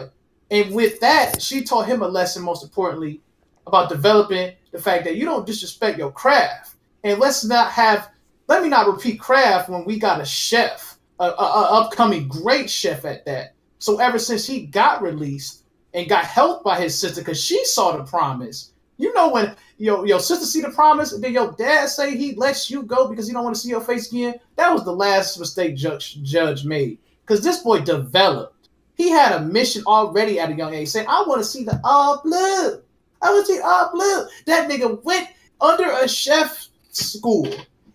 And with that, she taught him a lesson, most importantly, about developing the fact that you don't disrespect your craft. And let me not repeat craft when we got a chef, a upcoming great chef at that. So ever since he got released and got helped by his sister, because she saw the promise. You know when your sister see the promise and then your dad say he lets you go because he don't want to see your face again? That was the last mistake Judge made. Because this boy developed. He had a mission already at a young age saying, I want to see the all blue. I want to see all blue. That nigga went under a chef school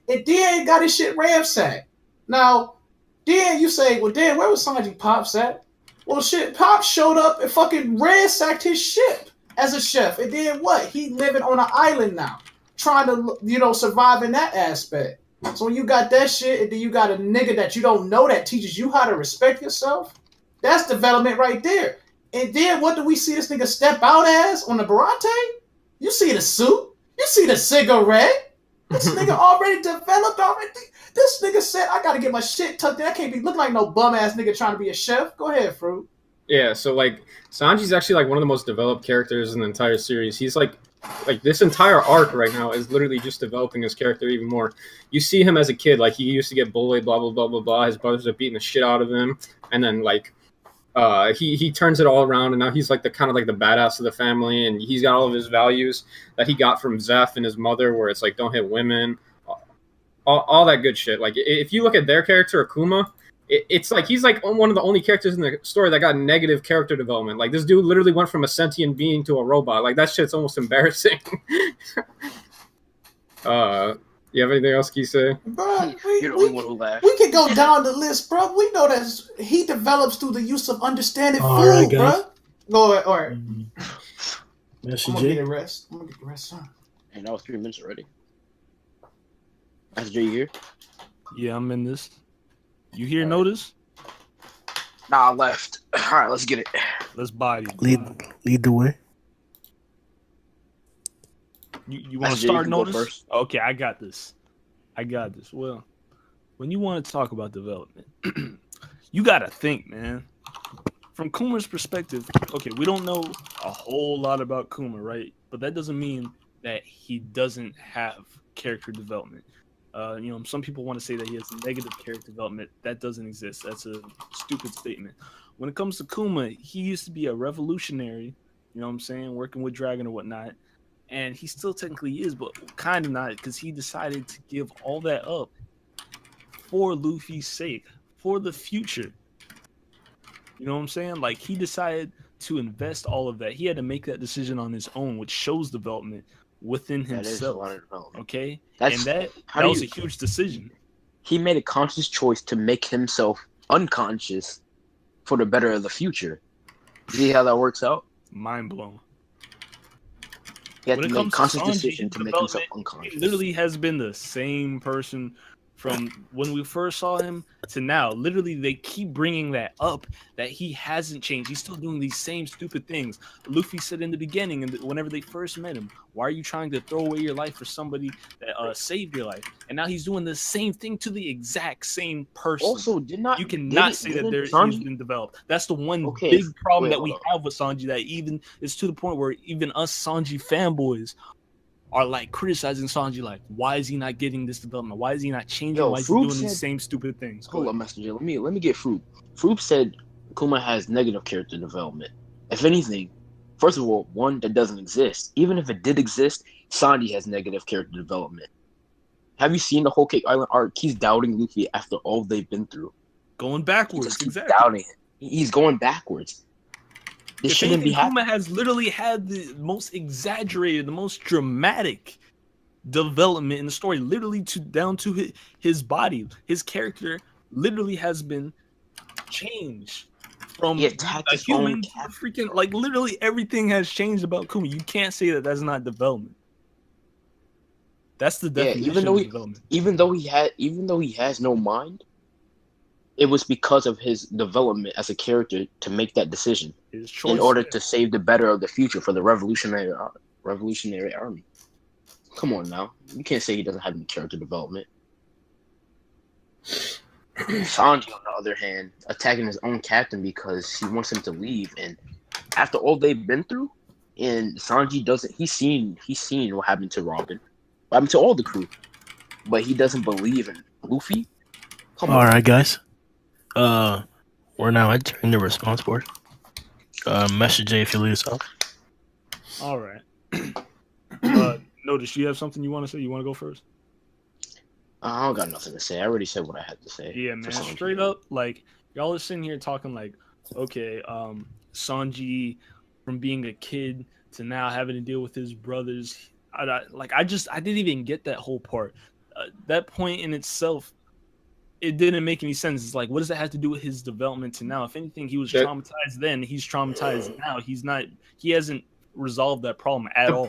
and then got his shit ransacked. Now, then you say, well, Dan, where was Sanji Pops at? Well, shit, Pops showed up and fucking ransacked his ship as a chef. And then what? He living on an island now, trying to, survive in that aspect. So when you got that shit and then you got a nigga that you don't know that teaches you how to respect yourself, that's development right there. And then what do we see this nigga step out as on the Barate? You see the suit. You see the cigarette. This nigga already developed already. This nigga said, I gotta get my shit tucked in. I can't be looking like no bum-ass nigga trying to be a chef. Go ahead, Fruit. Yeah, so, Sanji's actually, one of the most developed characters in the entire series. He's, like this entire arc right now is literally just developing his character even more. You see him as a kid, he used to get bullied, blah, blah, blah, blah, blah. His brothers are beating the shit out of him. And then, he turns it all around, and now he's the kind of the badass of the family, and he's got all of his values that he got from Zeph and his mother, where it's don't hit women, all that good shit. If you look at their character, Akuma, it's he's one of the only characters in the story that got negative character development. This dude literally went from a sentient being to a robot. That shit's almost embarrassing. You have anything else, Kise? Bro, You're the only one who laughed. we can go down the list, bro. We know that he develops through the use of understanding All food, right, guys. bro. Go ahead, all right. Master I'm gonna J. get a rest. Son. And that was 3 minutes already. That's Jay here? Yeah, I'm in this. You here? Notice? Nah, I left. All right, let's get it. Let's body. Lead the way. You want to Jay, you start can go notice? first. Okay, I got this. Well, when you want to talk about development, you got to think, man. From Kuma's perspective, okay, we don't know a whole lot about Kuma, right? But that doesn't mean that he doesn't have character development. Some people want to say that he has negative character development. That doesn't exist. That's a stupid statement. When it comes to Kuma, he used to be a revolutionary, working with Dragon or whatnot. And he still technically is, but kind of not, because he decided to give all that up for Luffy's sake, for the future. You know what I'm saying? He decided to invest all of that. He had to make that decision on his own, which shows development within himself. That is a lot of development. Okay? That was a huge decision. He made a conscious choice to make himself unconscious for the better of the future. See how that works out? Mind blown. He had to make a conscious decision to make himself unconscious. He literally has been the same person from when we first saw him to now. Literally, they keep bringing that up, that he hasn't changed. He's still doing these same stupid things. Luffy said in the beginning, and whenever they first met him, why are you trying to throw away your life for somebody that saved your life? And now he's doing the same thing to the exact same person. Also, you cannot say that he's been developed. That's the one big problem that we have with Sanji, that even is to the point where even us Sanji fanboys are like criticizing Sanji, like, why is he not getting this development? Why is he not changing? Why is he doing the same stupid things? Hold on, Messenger. Let me get Fruit. Fruit said Kuma has negative character development. If anything, first of all, one that doesn't exist. Even if it did exist, Sanji has negative character development. Have you seen the Whole Cake Island arc? He's doubting Luffy after all they've been through. Going backwards, exactly. Doubting him. He's going backwards. This shouldn't be happening. Kuma has literally had the most exaggerated, the most dramatic development in the story, literally down to his body. His character literally has been changed from a human to freaking, like, literally everything has changed about Kuma. You can't say that that's not development. That's the definition of development. Even though he has no mind, it was because of his development as a character to make that decision in order to save the better of the future for the revolutionary army. Come on now, you can't say he doesn't have any character development. Sanji, on the other hand, attacking his own captain because he wants him to leave, and after all they've been through, and Sanji doesn't. He's seen what happened to Robin, what happened to all the crew, but he doesn't believe in Luffy. All right, guys. We're now entering the response board. Message J if you lead us off. All right. Notice, you have something you want to say? You want to go first? I don't got nothing to say. I already said what I had to say. Yeah, man. Straight up, like, y'all are sitting here talking like, okay, Sanji from being a kid to now having to deal with his brothers. I didn't even get that whole part. That point in itself, it didn't make any sense. It's like, what does that have to do with his development to now? If anything, he was traumatized then. He's traumatized now. He hasn't resolved that problem at all.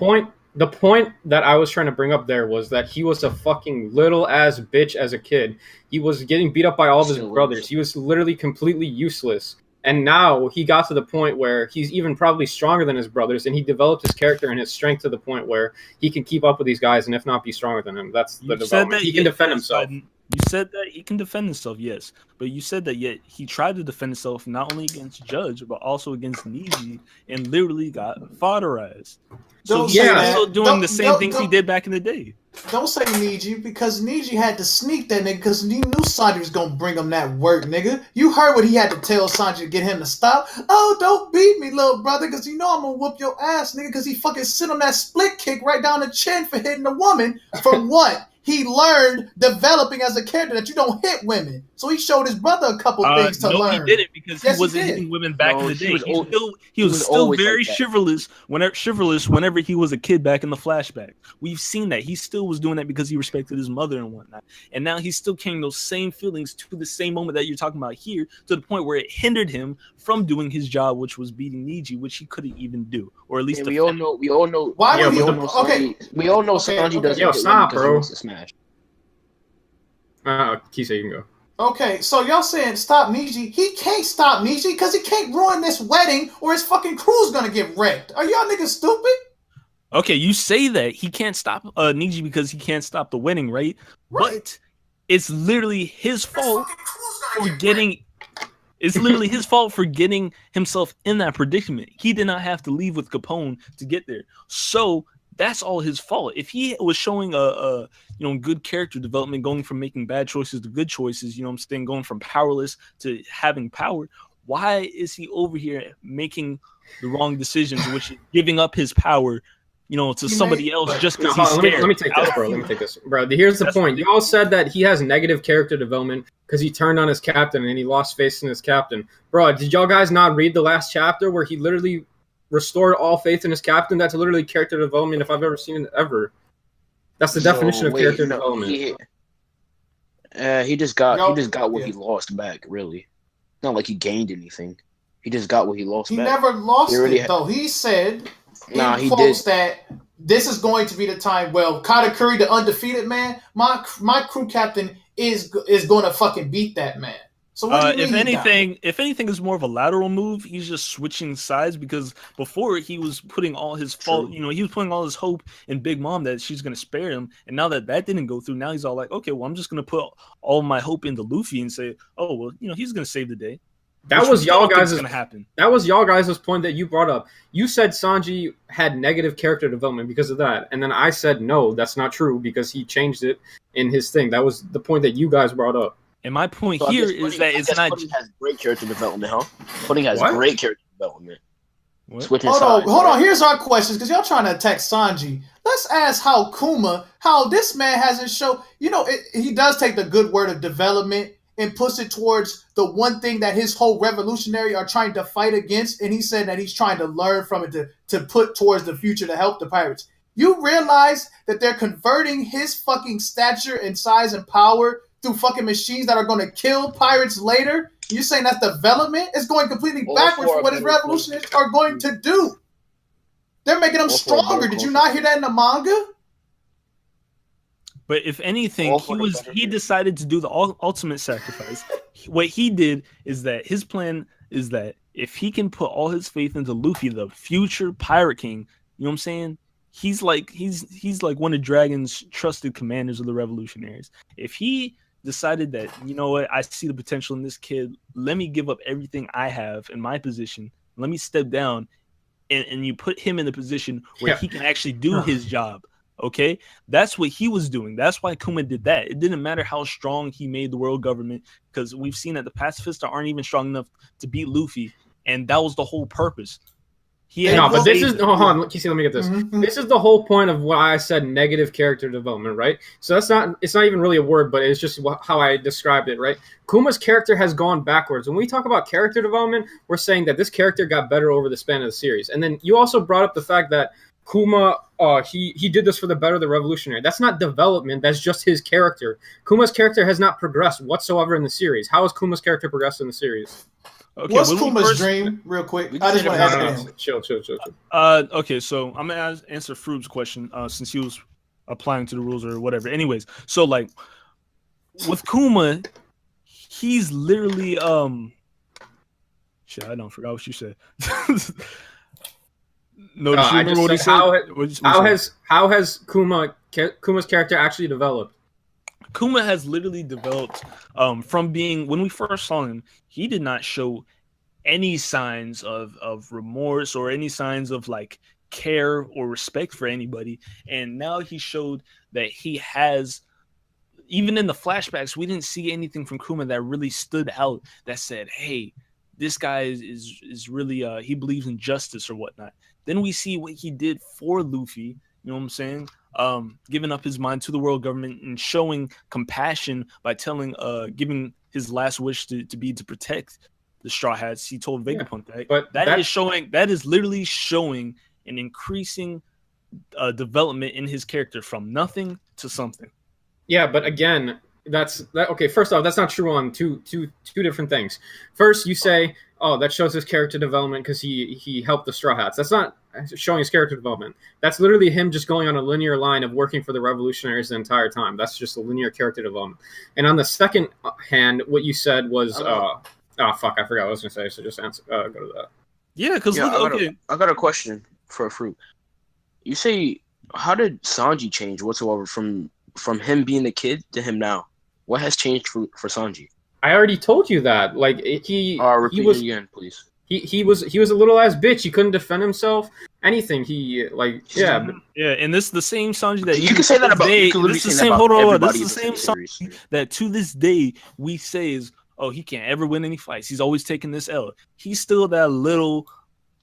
The point that I was trying to bring up there was that he was a fucking little ass bitch as a kid. He was getting beat up by all of his brothers. He was literally completely useless. And now he got to the point where he's even probably stronger than his brothers, and he developed his character and his strength to the point where he can keep up with these guys, and if not, be stronger than them. That's the development. He can defend himself. You said that he can defend himself, yes. But you said that yet he tried to defend himself not only against Judge, but also against Niji, and literally got fodderized. So he's still doing the same things he did back in the day. Don't say Niji, because Niji had to sneak that nigga because he knew Sanji was going to bring him that work, nigga. You heard what he had to tell Sanji to get him to stop. Oh, don't beat me, little brother, because you know I'm going to whoop your ass, nigga, because he fucking sit on that split kick right down the chin for hitting a woman. For what? He learned developing as a character that you don't hit women. So he showed his brother a couple things to learn. No, he didn't, because he wasn't hitting women back in the day. He was still very chivalrous whenever he was a kid back in the flashback. We've seen that. He still was doing that because he respected his mother and whatnot. And now he's still carrying those same feelings to the same moment that you're talking about here, to the point where it hindered him from doing his job, which was beating Niji, which he couldn't even do. Or at least we all know. Why we all know Sanji doesn't. Yo, stop, bro. Smash. Kisa, you can go. Okay, so y'all saying stop Niji. He can't stop Niji because he can't ruin this wedding or his fucking crew's gonna get wrecked. Are y'all niggas stupid? Okay, you say that he can't stop Niji because he can't stop the wedding, right? But it's literally his fault for getting... It's literally his fault for getting himself in that predicament. He did not have to leave with Capone to get there. So that's all his fault. If he was showing a good character development, going from making bad choices to good choices, going from powerless to having power, why is he over here making the wrong decisions, which is giving up his power, to somebody else just because he's scared? Let me take this, bro. Here's the point. You all said that he has negative character development because he turned on his captain and he lost faith in his captain. Bro, did y'all guys not read the last chapter where he literally restored all faith in his captain? That's literally character development if I've ever seen it ever. That's the definition of character development. He just got what he lost back, really. Not like he gained anything. He just got what he lost back. He never lost it, though. He said in quotes that this is going to be the time. Well, Katakuri, the undefeated man, my crew captain is going to fucking beat that man. So what do you mean? If anything is more of a lateral move, he's just switching sides because before he was putting all his fault, he was putting all his hope in Big Mom that she's gonna spare him, and now that didn't go through, now he's all like, okay, well, I'm just gonna put all my hope into Luffy and say, oh well, he's gonna save the day. That was y'all guys' gonna happen. That was y'all guys' point that you brought up. You said Sanji had negative character development because of that, and then I said no, that's not true because he changed it in his thing. That was the point that you guys brought up. And my point here is that it's not. Pudding has great character development, huh? Pudding has What? Great character development. Hold on. Here's our questions because y'all trying to attack Sanji. Let's ask how this man hasn't shown. He does take the good word of development and puts it towards the one thing that his whole revolutionary are trying to fight against, and he said that he's trying to learn from it to put towards the future to help the pirates. You realize that they're converting his fucking stature and size and power through fucking machines that are going to kill pirates later? You're saying that's development? It's going completely backwards from what his revolutionaries are going to do. They're making them stronger. Did you not hear that in the manga? But if anything, he decided to do the ultimate sacrifice. What he did is that his plan is that if he can put all his faith into Luffy, the future pirate king, you know what I'm saying? He's like one of Dragon's trusted commanders of the revolutionaries. If he decided that, you know what, I see the potential in this kid, let me give up everything I have in my position, let me step down, and you put him in the position where he can actually do his job. Okay, that's what he was doing. That's why Kuma did that. It didn't matter how strong he made the world government, because we've seen that the pacifists aren't even strong enough to beat Luffy, and that was the whole purpose. But this is hold on, Casey, let me get this. Mm-hmm. This is the whole point of why I said negative character development, right? So it's not even really a word, but it's just how I described it, right? Kuma's character has gone backwards. When we talk about character development, we're saying that this character got better over the span of the series. And then you also brought up the fact that Kuma, he did this for the better of the revolutionary. That's not development. That's just his character. Kuma's character has not progressed whatsoever in the series. How has Kuma's character progressed in the series? Okay, what's Kuma's dream, real quick? I just want to ask him. Chill. Okay, so I'm gonna answer Froobe's question since he was applying to the rules or whatever. Anyways, so like with Kuma, he's literally shit. I don't forgot what you said. No, I just what he said. How has Kuma's character actually developed? Kuma has literally developed from being, when we first saw him, he did not show any signs of remorse or any signs of like care or respect for anybody. And now he showed that he has, even in the flashbacks, we didn't see anything from Kuma that really stood out that said, hey, this guy is really, he believes in justice or whatnot. Then we see what he did for Luffy, you know what I'm saying? Giving up his mind to the world government and showing compassion by giving his last wish to protect the Straw Hats. He told Vegapunk that. But that is literally showing an increasing development in his character from nothing to something. Yeah, but again, okay. First off, that's not true on two different things. First, you say, oh, that shows his character development because he helped the Straw Hats. That's not showing his character development. That's literally him just going on a linear line of working for the revolutionaries the entire time. That's just a linear character development. And on the second hand, what you said was, I forgot what I was going to say, so just answer, go to that. Yeah, because I got a question for Fruit. You say, how did Sanji change whatsoever from him being a kid to him now? What has changed for Sanji? I already told you that. Like repeat it again, please. He was a little ass bitch. He couldn't defend himself. Anything. And this is the same Sanji that you can say that about. Day, you can literally this is say the that same. about Hold on, everybody. this is the same Sanji that to this day we say is, oh, he can't ever win any fights. He's always taking this L. He's still that little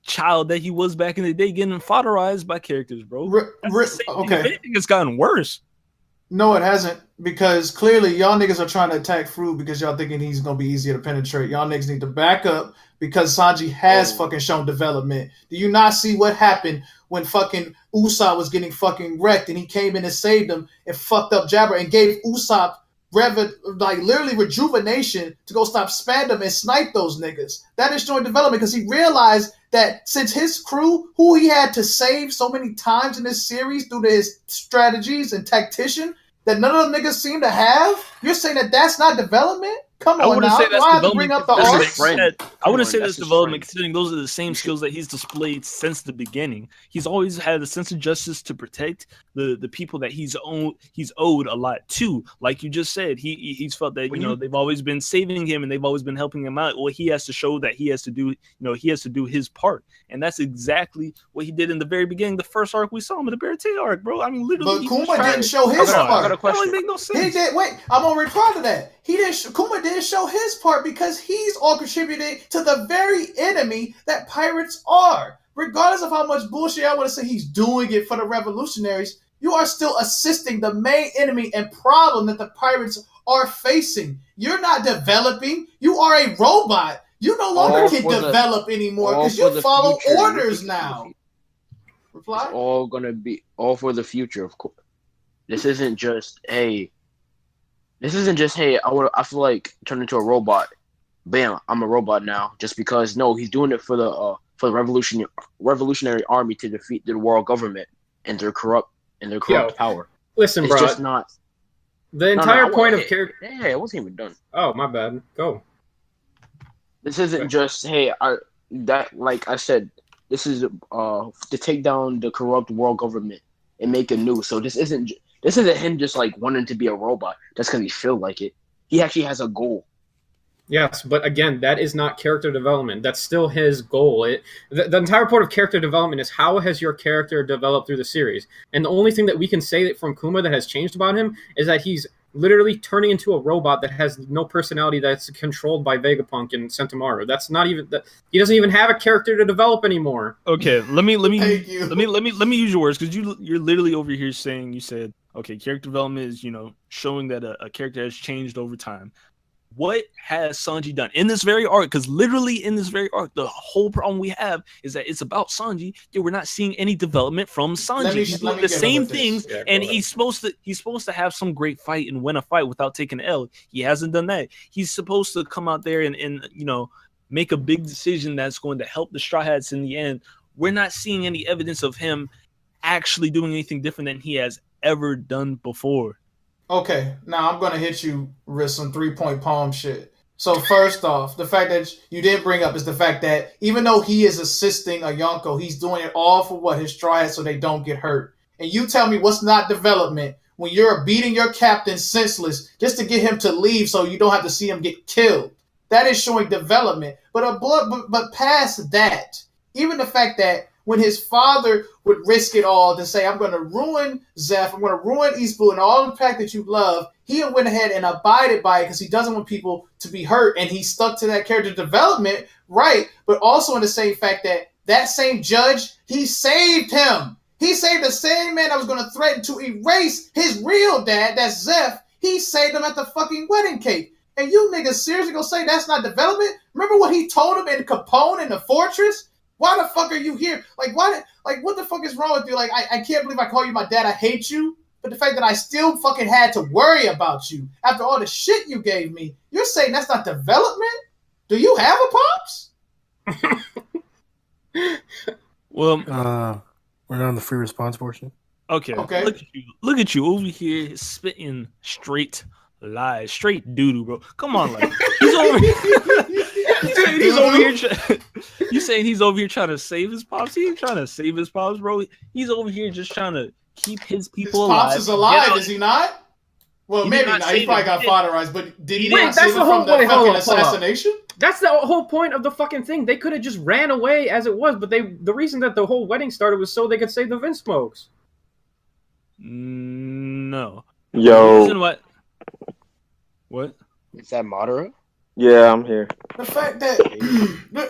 child that he was back in the day, getting fodderized by characters, bro. Okay, if anything, it's gotten worse. No, it hasn't, because clearly y'all niggas are trying to attack Fruit because y'all thinking he's going to be easier to penetrate. Y'all niggas need to back up because Sanji has fucking shown development. Do you not see what happened when fucking Usopp was getting fucking wrecked and he came in and saved him and fucked up Jabber and gave Usopp literally rejuvenation to go stop Spandam and snipe those niggas? That is showing development because he realized that since his crew, who he had to save so many times in this series through his strategies and tactician, that none of them niggas seem to have? You're saying that that's not development? Come I on wouldn't now. say that's Do I have to development. bring up the That's arcs? his friend. I wouldn't say that's his development, friend. considering those are the same skills that he's displayed since the beginning. He's always had a sense of justice to protect the people that he's owed a lot to. Like you just said, he's felt that they've always been saving him and they've always been helping him out. Well, he has to show that he has to do his part, and that's exactly what he did in the very beginning. The first arc we saw him in the Berete arc, bro. I mean, literally. But Kuma didn't show his part. I got a question. That don't make no sense. He did. Wait, I'm gonna reply to that. Kuma didn't show his part because he's all contributing to the very enemy that pirates are. Regardless of how much bullshit I want to say he's doing it for the revolutionaries, you are still assisting the main enemy and problem that the pirates are facing. You're not developing. You are a robot. You no longer can develop anymore because you follow orders now. Reply? It's all gonna be all for the future, of course. This isn't just hey. I feel like turn into a robot. Bam, I'm a robot now. Just because he's doing it for the revolutionary army to defeat the world government and their corrupt power. Listen, it's bro. just not the entire point of character. Hey, it wasn't even done. Oh, my bad. Go. This isn't just like I said. This is to take down the corrupt world government and make it new. So this isn't him just like wanting to be a robot just because he feels like it. He actually has a goal. Yes, but again, that is not character development. That's still his goal. The entire point of character development is how has your character developed through the series. And the only thing that we can say from Kuma that has changed about him is that he's literally turning into a robot that has no personality, that's controlled by Vegapunk and Sentomaru. That's not even that. He doesn't even have a character to develop anymore. Okay, let me use your words, because you're literally over here saying, you said, okay, character development is showing that a character has changed over time. What has Sanji done in this very arc? Because literally in this very arc, the whole problem we have is that it's about Sanji. We're not seeing any development from Sanji. He's doing the same things, and he's supposed to have some great fight and win a fight without taking an L. He hasn't done that. He's supposed to come out there and make a big decision that's going to help the Straw Hats in the end. We're not seeing any evidence of him actually doing anything different than he has ever done before. Okay, now I'm going to hit you with some 3-point palm shit. So first off, the fact that you did bring up is the fact that even though he is assisting a Yonko, he's doing it all for what? His Straw Hats so they don't get hurt. And you tell me what's not development when you're beating your captain senseless just to get him to leave so you don't have to see him get killed. That is showing development. But past that, even the fact that when his father would risk it all to say, I'm going to ruin Zeph, I'm going to ruin East Blue and all the fact that you love, he went ahead and abided by it because he doesn't want people to be hurt, and he stuck to that character development, right? But also in the same fact that same judge, he saved him. He saved the same man that was going to threaten to erase his real dad, that's Zeph. He saved him at the fucking wedding cake. And you niggas seriously gonna say that's not development? Remember what he told him in Capone in the fortress? Why the fuck are you here? What the fuck is wrong with you? I can't believe I call you my dad. I hate you. But the fact that I still fucking had to worry about you after all the shit you gave me, you're saying that's not development? Do you have a pops? Well, we're on the free response portion. Okay. Look at you over here spitting straight lies, straight doo-doo, bro. Come on, he's over here. You saying he's over here trying to save his pops? He ain't trying to save his pops, bro. He's over here just trying to keep his people alive. His pops is alive, is he not? Well, maybe not. He probably got fodderized, but did he not save him from the fucking assassination? That's the whole point of the fucking thing. They could have just ran away as it was, but the reason that the whole wedding started was so they could save the Vince Smokes. No. Yo. The reason what? Is that Madara? Yeah, I'm here. The fact that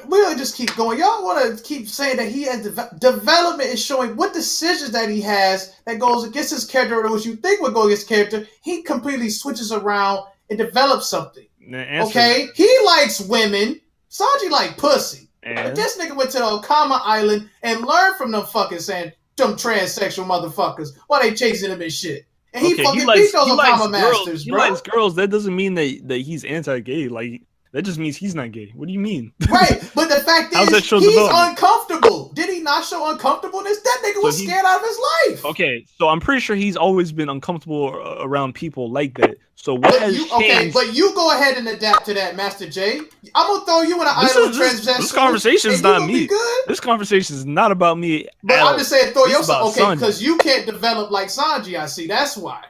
we'll just keep going. Y'all want to keep saying that he has development is showing what decisions that he has that goes against his character, or what you think would go against character. He completely switches around and develops something. Okay? He likes women. Sanji like pussy. But this nigga went to the Okama Island and learned from them fucking saying them transsexual motherfuckers while they chasing him and shit. And he fucking beat those Okama masters, bro. He likes girls. That doesn't mean that he's anti-gay. That just means he's not gay. What do you mean? Right, but the fact is, he's uncomfortable uncomfortable. Did he not show uncomfortableness? That nigga was scared out of his life. Okay, so I'm pretty sure he's always been uncomfortable around people like that. So what has changed? Okay, but you go ahead and adapt to that, Master J. I'm gonna throw you in an island of transsexual. This conversation is not me. This conversation is not about me. But I'm just saying, throw yourself. Okay, because you can't develop like Sanji. I see. That's why.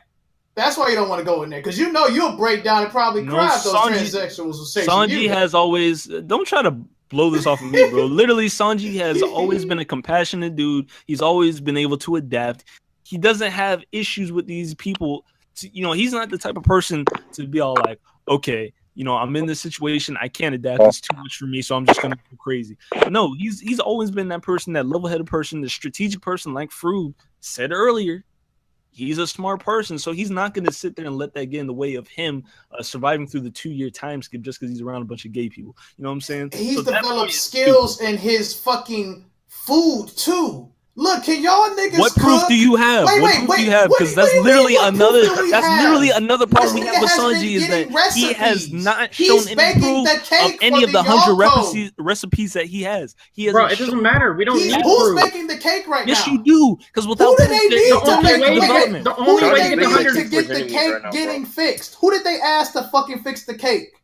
That's why you don't want to go in there, because you know you'll break down and probably cry if those transsexuals will say Sanji has always. Don't try to blow this off of me, bro. Literally, Sanji has always been a compassionate dude. He's always been able to adapt. He doesn't have issues with these people. He's not the type of person to be all like, okay, I'm in this situation. I can't adapt. It's too much for me, so I'm just gonna go crazy. No, he's always been that person, that level-headed person, the strategic person, like Frug said earlier. He's a smart person, so he's not going to sit there and let that get in the way of him surviving through the 2-year time skip just because he's around a bunch of gay people. You know what I'm saying? He's developed skills in his fucking food, too. Look, can y'all niggas What proof do you have? What proof do you have? Because that's literally another. That's literally another problem we have with Sanji is that he has not shown any proof of any of the 100 recipes that he has. He has. Bro, it doesn't matter. We don't need proof. Who's making the cake right now? Yes, you do. Because without who do they need to make development, the only way to get the cake getting fixed? Who did they ask to fucking fix the cake?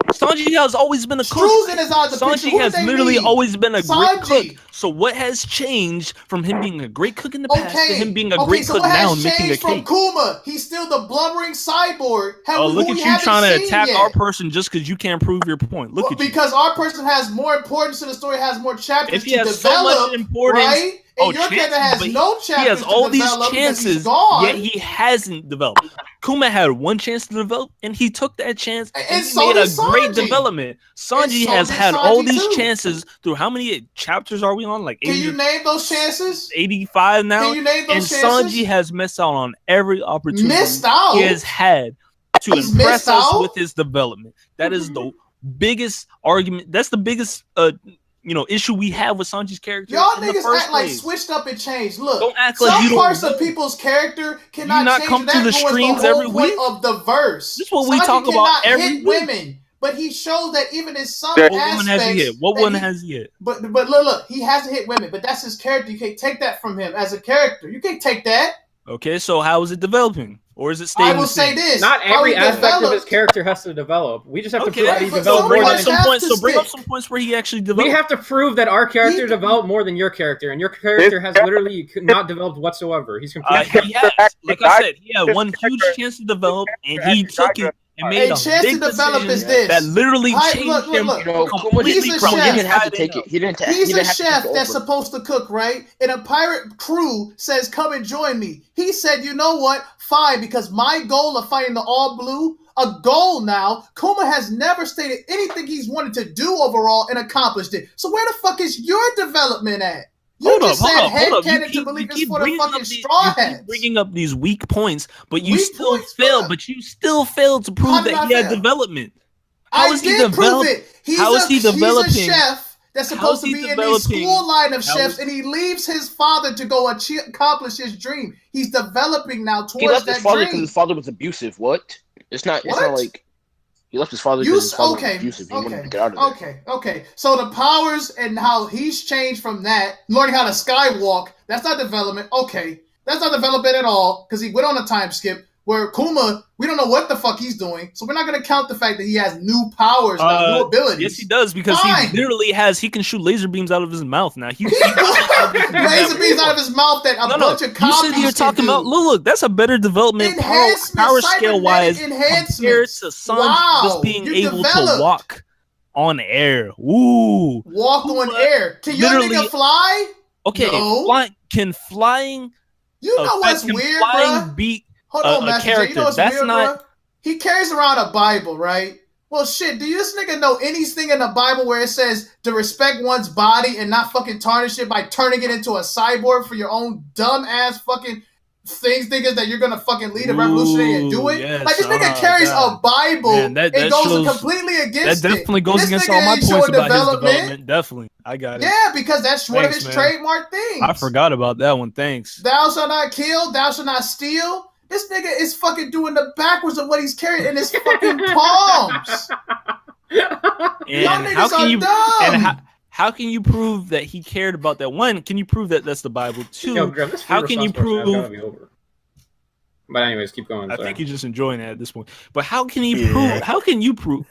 Sanji has always been a cook. Sanji has literally always been a great cook. So what has changed from him being a great cook in the past to him being a great cook now and making a cake? From Kuma, he's still the blubbering cyborg. Look at you trying to attack our person just because you can't prove your point. Look at you. Because our person has more importance to the story, has more chapters to develop, so much importance, right? And your character has no chapters. He has all these chances, yet he hasn't developed. Kuma had one chance to develop, and he took that chance and he made a great development. Sanji has had all these chances through how many chapters are we on? Like 80, can you name those chances? 85 now. Can you name those chances? Sanji has missed out on every opportunity he has had to impress us with his development. That is the biggest argument. That's the biggest issue we have with Sanji's character. Y'all niggas act like switched up and changed. Look, don't act like you don't parts of people's character cannot change. Come to the streams every week of the verse. This is what we talk about every week. Women, but he shows that even in some aspects, what one has he hit? But look, he hasn't hit women. But that's his character. You can't take that from him as a character. You can't take that. Okay, so how is it developing? Or is it staying? I will say this: not every aspect of his character has to develop. We just have to prove that he developed more than some points. So bring up some points where he actually developed. We have to prove that our character developed more than your character, and your character has literally not developed whatsoever. He's completely. Like I said, he had one huge chance to develop, and he took it and made a chance big to develop is this that literally changed him completely from. He didn't have to take it. He's a chef that's supposed to cook, right? And a pirate crew says, "Come and join me." He said, "You know what? Fine, because my goal of fighting the All Blue, a goal now. Kuma has never stated anything he's wanted to do overall and accomplished it. So where the fuck is your development at? You just said headcanon to believe it's for the fucking straw hats. You keep bringing up these weak points, but you still fail. But you still failed to prove that he had development. How is he developing? How is he developing? He's a chef that's supposed to be in the school line of chefs, and he leaves his father to go accomplish his dream. He's developing now towards that dream. He left his father because his father was abusive. What? It's not like he left his father because his father was abusive. He wanted to get out of it. Okay. So the powers and how he's changed from that, learning how to skywalk, that's not development. Okay. That's not development at all, because he went on a time skip. Where Kuma, we don't know what the fuck he's doing, so we're not going to count the fact that he has new powers, new abilities. Yes, he does, because he literally he can shoot laser beams out of his mouth now. Laser beams out of his mouth that bunch of copies you said you're talking about, look, that's a better development power scale-wise compared to Sanji just being able to walk on air. Ooh. Walk on air. Can your nigga fly? Okay, can flying... You know what's weird, bro? Hold on, Master J. You know what's weird, bro? He carries around a Bible, right? Well, shit, do this nigga know anything in the Bible where it says to respect one's body and not fucking tarnish it by turning it into a cyborg for your own dumb-ass fucking niggas that you're gonna fucking lead a revolutionary and do it? Yes, like, this nigga carries a Bible and goes completely against it. That definitely goes against all my points about his development. Definitely. I got it. Yeah, because that's one of his trademark things. I forgot about that one. Thanks. Thou shalt not kill, thou shalt not steal. This nigga is fucking doing the backwards of what he's carrying in his fucking palms. And y'all niggas are dumb. how can you prove that he cared about that? One, can you prove that that's the Bible? Two, Yo, Grimm, this how can you prove? gotta be over. But anyways, keep going. I Sorry. think he's just enjoying it at this point. But how can he prove? How can you prove?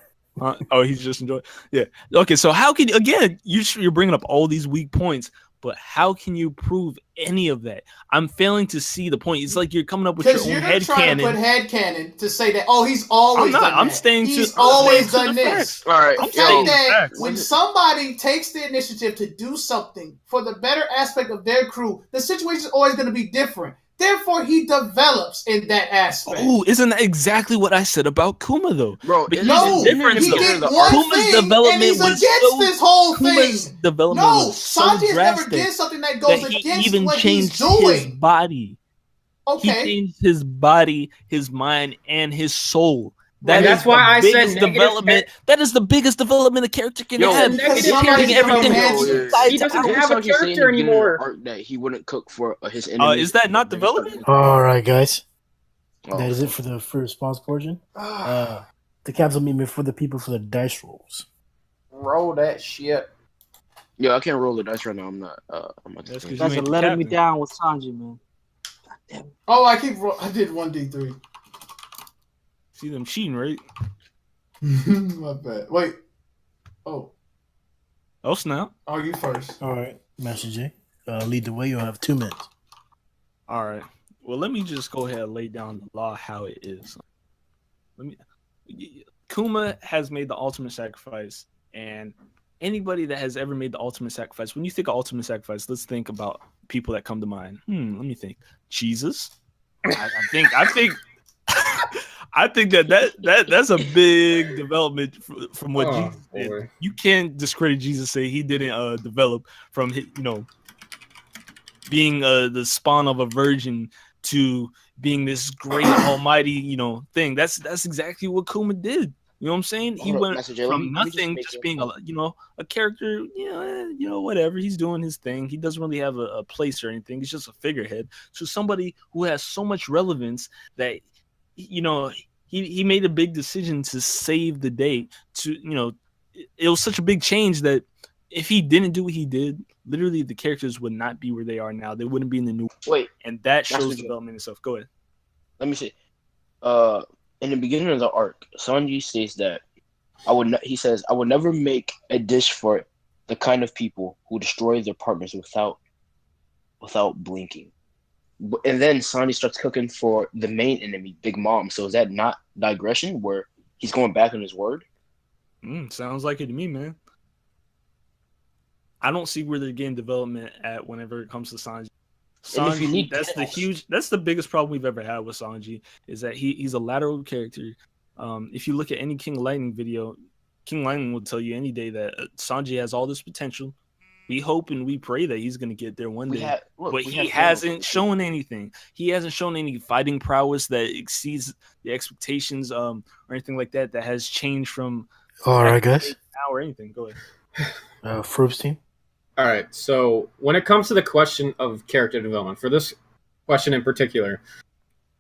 Oh, he's just enjoying. Yeah. Okay. So how can again? You're bringing up all these weak points, but how can you prove any of that? I'm failing to see the point. It's like you're coming up with your own head canon. Because you're trying to put headcanon to say that he's always done that. I'm staying he's always done this. All right. I'm saying that when somebody takes the initiative to do something for the better aspect of their crew, the situation is always going to be different. Therefore, he develops in that aspect. Oh, isn't that exactly what I said about Kuma, though? Bro, no, he did one Kuma's thing, and he's against this whole thing. No, Sanji has never did something that goes against what he's doing. His body. Okay. He changed his body, his mind, and his soul. That's why I said development. That is the biggest development a character can have. He doesn't have a character anymore. That he wouldn't cook for his enemies. Is that not development? All right, guys. That is it for the first response portion. The cancel meeting for the people for the dice rolls. Roll that shit. Yo, I can't roll the dice right now. I'm not. That's letting me down with Sanji, man. Oh, I did 1d3. See them cheating, right? My bad. Wait. Oh, snap. Oh, you first. All right, Master J. Lead the way. You'll have 2 minutes. All right. Well, let me just go ahead and lay down the law how it is. Kuma has made the ultimate sacrifice, and anybody that has ever made the ultimate sacrifice, when you think of ultimate sacrifice, let's think about people that come to mind. Let me think. Jesus. I think I think that's a big development from what Jesus did. You can't discredit Jesus, say he didn't develop from being the spawn of a virgin to being this great almighty thing. That's exactly what Kuma did. You know what I'm saying? He went from nothing, just being a character. Whatever, he's doing his thing. He doesn't really have a place or anything. He's just a figurehead. So somebody who has so much relevance that he made a big decision to save the day. It was such a big change that if he didn't do what he did, literally the characters would not be where they are now. They wouldn't be in the new. And that shows development itself. Go ahead. Let me see. In the beginning of the arc, Sanji states that he says, I would never make a dish for the kind of people who destroy their partners without blinking. And then Sanji starts cooking for the main enemy, Big Mom. So is that not digression where he's going back on his word? Sounds like it to me, man. I don't see where they're getting development at whenever it comes to Sanji. That's the biggest problem we've ever had with Sanji, is that he's a lateral character. If you look at any King Lightning video, King Lightning will tell you any day that Sanji has all this potential. We hope and we pray that he's going to get there one day. But he hasn't shown anything. He hasn't shown any fighting prowess that exceeds the expectations or anything like that has changed from all right, guys. Now or anything. Go ahead. First team. All right. So when it comes to the question of character development, for this question in particular,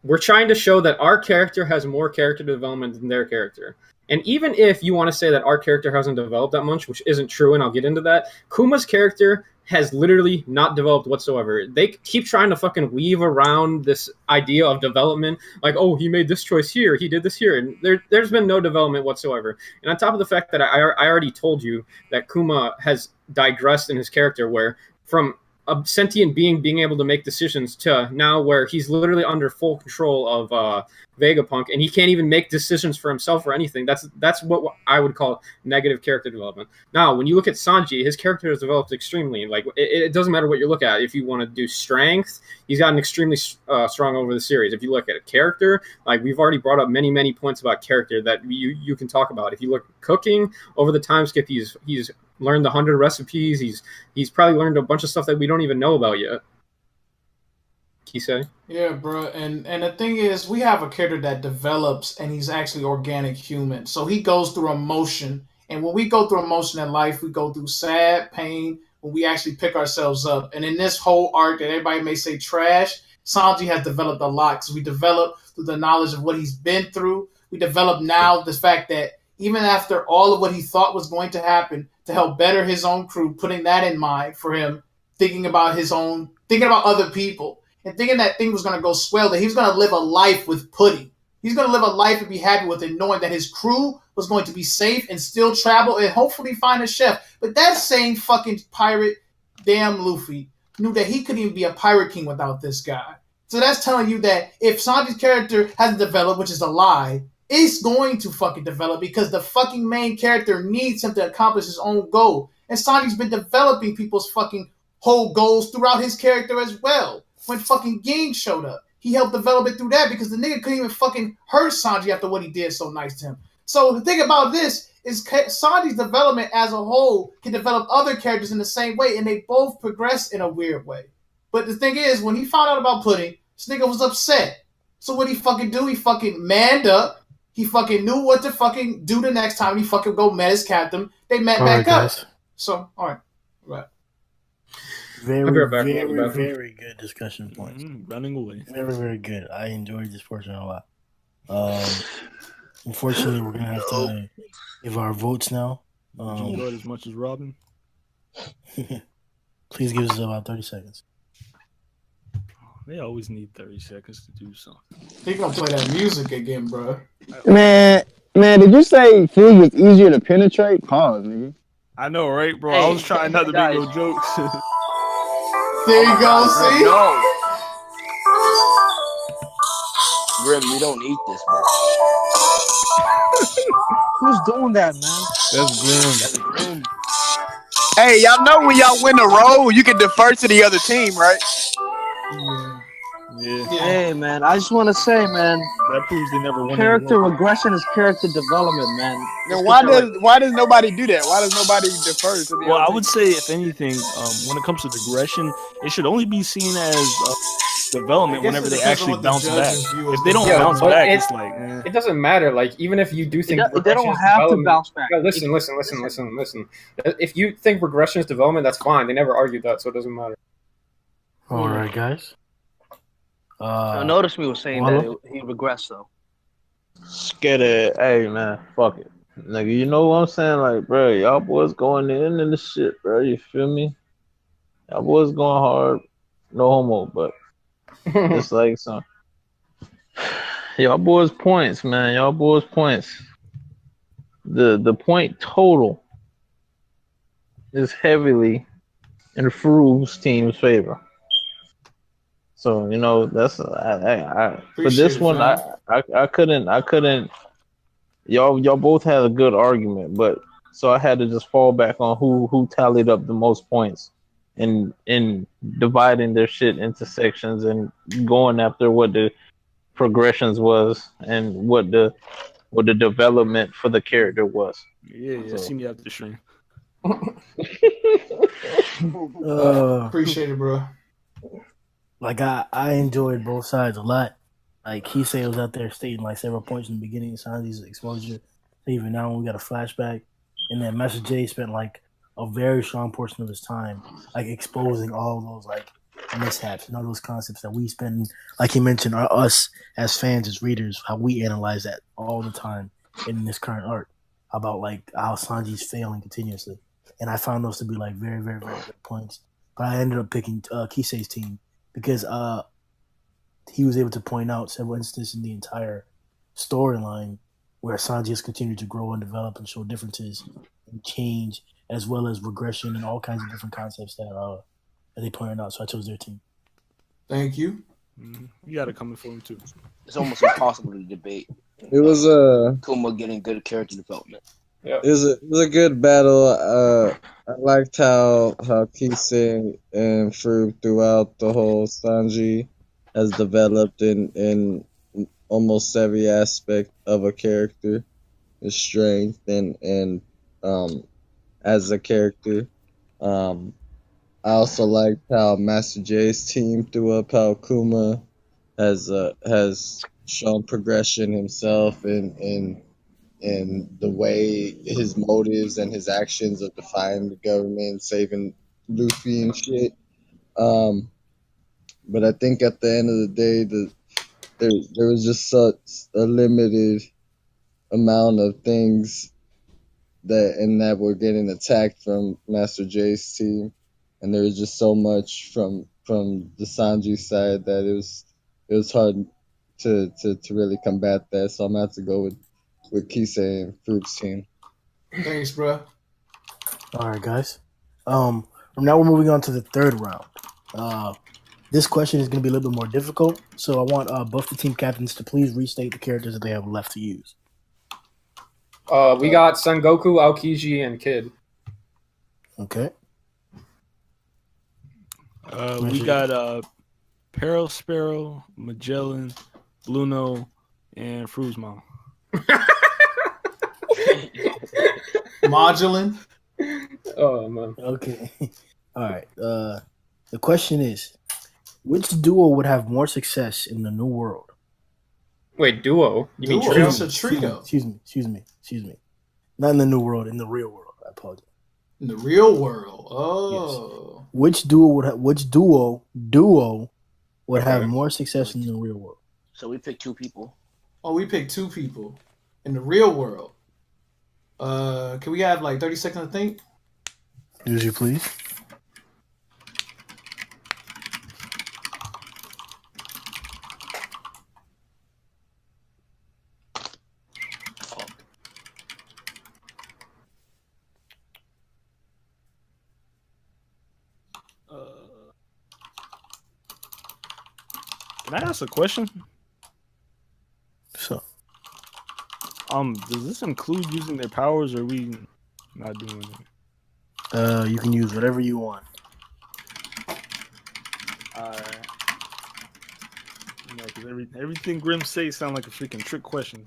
we're trying to show that our character has more character development than their character. And even if you want to say that our character hasn't developed that much, which isn't true, and I'll get into that, Kuma's character has literally not developed whatsoever. They keep trying to fucking weave around this idea of development, like, oh, he made this choice here, he did this here, and there's been no development whatsoever. And on top of the fact that I already told you that Kuma has digressed in his character, where from a sentient being able to make decisions to now where he's literally under full control of Vegapunk, and he can't even make decisions for himself or anything. That's what I would call negative character development. Now, when you look at Sanji, his character has developed extremely. Like, it doesn't matter what you look at. If you want to do strength, he's gotten extremely strong over the series. If you look at a character, like we've already brought up many points about character that you can talk about. If you look at cooking, over the time skip, he's learned 100 recipes. He's probably learned a bunch of stuff that we don't even know about yet. Kisei? Yeah, bro. And the thing is, we have a character that develops, and he's actually organic human. So he goes through emotion. And when we go through emotion in life, we go through sad, pain, when we actually pick ourselves up. And in this whole arc that everybody may say trash, Sanji has developed a lot, because we develop through the knowledge of what he's been through. We develop now the fact that even after all of what he thought was going to happen, to help better his own crew, putting that in mind for him, thinking about other people, and thinking that thing was going to go swell, that he was going to live a life with pudding. He's going to live a life and be happy with it, knowing that his crew was going to be safe and still travel and hopefully find a chef. But that same fucking pirate, damn Luffy, knew that he couldn't even be a pirate king without this guy. So that's telling you that if Sanji's character hasn't developed, which is a lie, it's going to fucking develop because the fucking main character needs him to accomplish his own goal. And Sanji's been developing people's fucking whole goals throughout his character as well. When fucking Ging showed up, he helped develop it through that because the nigga couldn't even fucking hurt Sanji after what he did so nice to him. So the thing about this is Sanji's development as a whole can develop other characters in the same way, and they both progress in a weird way. But the thing is, when he found out about Pudding, this nigga was upset. So what he fucking do? He fucking manned up. He fucking knew what to fucking do the next time. He fucking go met his captain. They met back up. Guys. So, all right. Very good discussion points. Running away. Very, very good. I enjoyed this portion a lot. Unfortunately, we're gonna have to give our votes now. Did you enjoy it as much as Robin? Please give us about 30 seconds. They always need 30 seconds to do something. They gonna play that music again, bro. Man, did you say food was easier to penetrate? Pause, nigga. I know, right, bro? I was trying not to make no jokes. There you go, see? No. Grimm, we don't eat this, bro. Who's doing that, man? That's Grimm. Hey, y'all know when y'all win a roll, you can defer to the other team, right? Yeah. Hey, man, I just want to say, man, that proves they never won. Character regression is character development, man. Then why does nobody do that? Why does nobody defer to the Well, other I team? would say, if anything, when it comes to digression, it should only be seen as development whenever they actually bounce back. If they don't bounce back, it's like it doesn't matter. Like, even if you do think they don't have to bounce back. No, listen. If you think regression is development, that's fine. They never argued that, so it doesn't matter. All right, guys. Notice me was saying that he regressed, though. Scared it. Hey, man, fuck it. Nigga, you know what I'm saying? Like, bro, y'all boys going in the shit, bro. You feel me? Y'all boys going hard. No homo, but it's like some. Y'all boys points, man. Y'all boys points. The point total is heavily in Fru's team's favor. So, you know, that's for this one, I couldn't. Y'all both had a good argument, but so I had to just fall back on who tallied up the most points, in dividing their shit into sections and going after what the progressions was and what the development for the character was. Yeah. So. See me after the stream. Appreciate it, bro. Like I enjoyed both sides a lot. Like Kisei was out there stating like several points in the beginning of Sanji's exposure. Even now when we got a flashback, and then Master J spent like a very strong portion of his time like exposing all those like mishaps and all those concepts that we spend, like he mentioned, us as fans, as readers, how we analyze that all the time in this current arc about like how Sanji's failing continuously. And I found those to be like very, very, very good points. But I ended up picking Kisei's team because he was able to point out several instances in the entire storyline where Sanji has continued to grow and develop and show differences and change, as well as regression and all kinds of different concepts that they pointed out. So I chose their team. Thank you. You got it coming for him too. It's almost impossible to debate. It was Kuma getting good character development. It was a good battle. I liked how Kisei and Fru throughout the whole Sanji has developed in almost every aspect of a character, his strength and as a character. I also liked how Master J's team threw up how Kuma has shown progression himself in the way his motives and his actions of defying the government, saving Luffy and shit. But I think at the end of the day, there was just such a limited amount of things that we're getting attacked from Master J's team, and there was just so much from the Sanji side that it was hard to really combat that. So I'm gonna have to go with Kisei and Fruit's team. Thanks, bro. All right, guys. From now we're moving on to the third round. This question is going to be a little bit more difficult, so I want both the team captains to please restate the characters that they have left to use. We got Sengoku, Aokiji, and Kid. Okay. We got Peril Sparrow, Magellan, Bluno, and Fruzma. Modulan. Oh man. Okay. All right. The question is, which duo would have more success in the new world? Wait, duo? You mean Duo? trio? It's a trio. Excuse me. Not in the new world, in the real world. I apologize. In the real world. Oh. Yes. Which duo would have more success in the real world? So we picked 2 people. Oh, we picked 2 people in the real world. Can we have like 30 seconds to think? Use you, please. Can I ask a question? So, does this include using their powers, or are we not doing it? You can use whatever you want. Because everything Grimm says sound like a freaking trick question.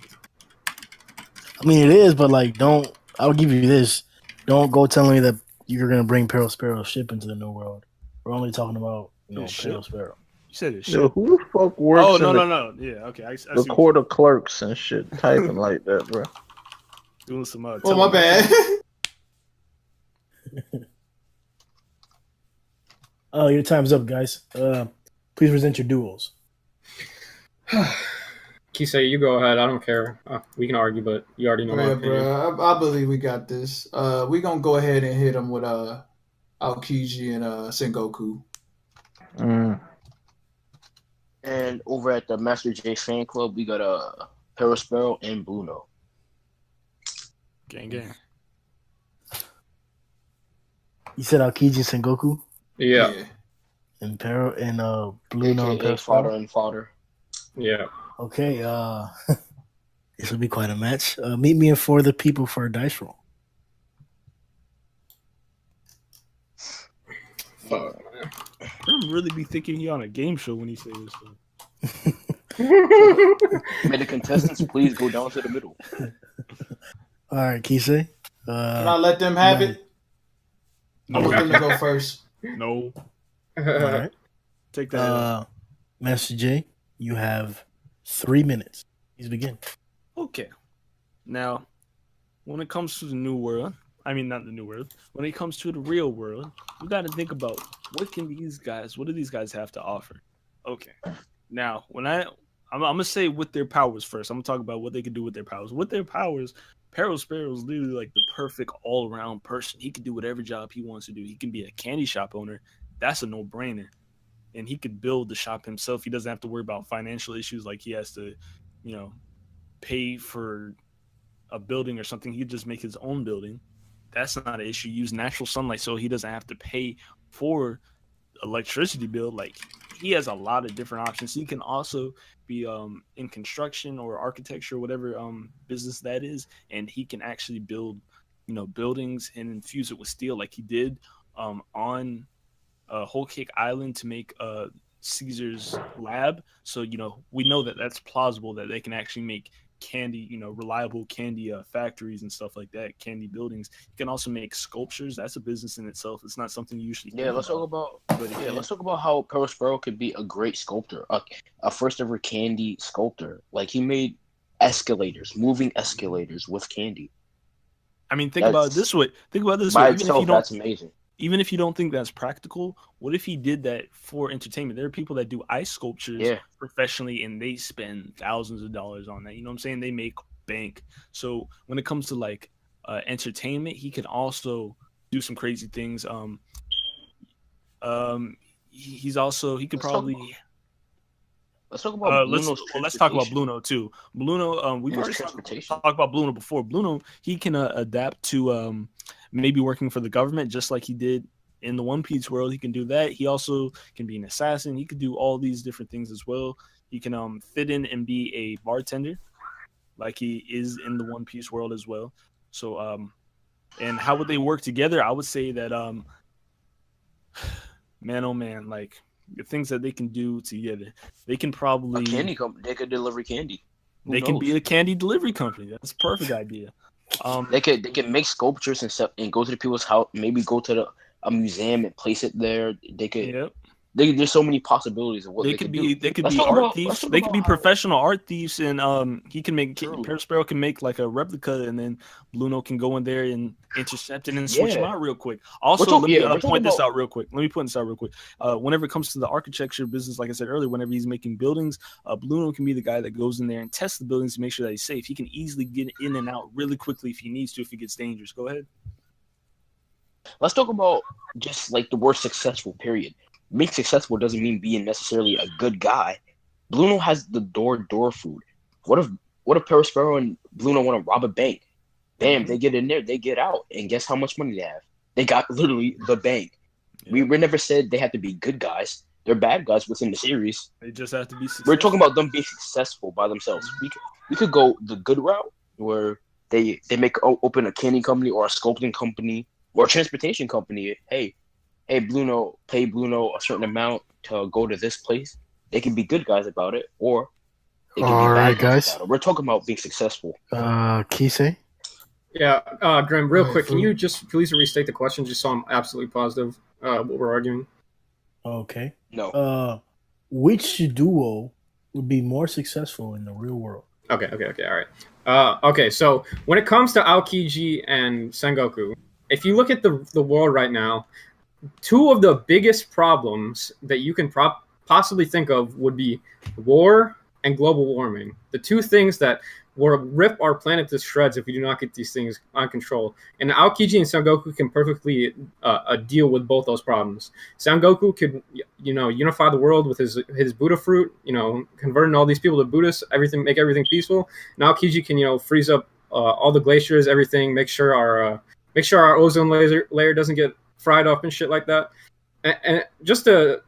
I mean, it is, but like, don't. I'll give you this. Don't go telling me that you're gonna bring Peril Sparrow's ship into the new world. We're only talking about Peril Sparrow. You said it. Yo, who the fuck works? Oh, in no. Yeah, okay. I the see court of clerks and shit, typing like that, bro. Doing some. Oh, my bad. Oh, your time's up, guys. Please present your duels. Kisei, you go ahead. I don't care. We can argue, but you already know my opinion. Bro. I believe we got this. We gonna go ahead and hit him with Aokiji and Sengoku. And over at the Master J fan club, we got Peril Sparrow and Bluno. Gang. You said Aokiji and Sengoku? Yeah. And Peril and Bluno and Peril fodder and fodder. Yeah. Okay, this will be quite a match. Meet me in for the people for a dice roll. I'm really be thinking he on a game show when he says this stuff. May the contestants please go down to the middle. All right, Kisei. Can I let them have it? I want them to go first. No. All right. Take that. Master J, you have 3 minutes. Please begin. Okay. Now, when it comes to the new world, I mean not the new world. When it comes to the real world, you got to think about what do these guys have to offer? Okay. Now, when I'm gonna say with their powers first. I'm gonna talk about what they can do with their powers. With their powers, Peril Sparrow is literally like the perfect all-around person. He can do whatever job he wants to do. He can be a candy shop owner. That's a no-brainer. And he could build the shop himself. He doesn't have to worry about financial issues like he has to, pay for a building or something. He could just make his own building. That's not an issue. Use natural sunlight so he doesn't have to pay for electricity bill. Like, he has a lot of different options. He can also be in construction or architecture, whatever business that is, and he can actually build buildings and infuse it with steel like he did on Whole Cake Island to make Caesar's lab. So we know that that's plausible that they can actually make candy, reliable candy factories and stuff like that, candy buildings. You can also make sculptures. That's a business in itself. It's not something you usually let's talk about how Peril Sparrow could be a great sculptor, a first ever candy sculptor. Like, he made moving escalators with candy. I mean, think about it this way. By itself, that's amazing. Even if you don't think that's practical, what if he did that for entertainment? There are people that do ice sculptures professionally, and they spend thousands of dollars on that. You know what I'm saying? They make bank. So when it comes to like entertainment, he can also do some crazy things. He could probably. Let's talk about Let's talk about Bluno too. Bluno, we've already talked about Bluno before. Bluno, he can adapt to maybe working for the government, just like he did in the One Piece world. He can do that. He also can be an assassin. He could do all these different things as well. He can fit in and be a bartender, like he is in the One Piece world as well. So, and how would they work together? I would say that, man, oh man, like the things that they can do together, they can probably candy company. They could deliver candy. They can be a candy delivery company. That's a perfect idea. They could make sculptures and stuff and go to the people's house. Maybe go to a museum and place it there. They could. Yep. There's so many possibilities of what they could be. They could be art thieves. They could be professional art thieves, and he can make Perospero can make like a replica, and then Bluno can go in there and intercept it and switch them out real quick. Also, let me point this out real quick. Whenever it comes to the architecture business, like I said earlier, whenever he's making buildings, Bluno can be the guy that goes in there and tests the buildings to make sure that he's safe. He can easily get in and out really quickly if he needs to, if it gets dangerous. Go ahead. Let's talk about just like the word successful, period. Being successful doesn't mean being necessarily a good guy. Bluno has the door food. What if Perospero and Bluno want to rob a bank? Bam, they get in there, they get out, and guess how much money they have? They got literally the bank. Yeah. We never said they have to be good guys. They're bad guys within the series. They just have to be successful. We're talking about them being successful by themselves. We could go the good route where they open a candy company or a sculpting company or a transportation company. Hey, Bluno, pay Bluno a certain amount to go to this place. They can be good guys about it, or they can be bad guys about it. We're talking about being successful. Kisei? Yeah, Grimm, real quick, can you just please restate the question just so I'm absolutely positive what we're arguing? Okay. No. Which duo would be more successful in the real world? Okay, all right. Okay, so when it comes to Aokiji and Sengoku, if you look at the world right now, two of the biggest problems that you can possibly think of would be war and global warming. The two things that will rip our planet to shreds if we do not get these things on control. And Aokiji and Sengoku can perfectly deal with both those problems. Sengoku could, unify the world with his Buddha fruit, converting all these people to Buddhists, make everything peaceful. And Aokiji can, freeze up all the glaciers, everything, make sure our ozone layer doesn't get fried up and shit like that. And just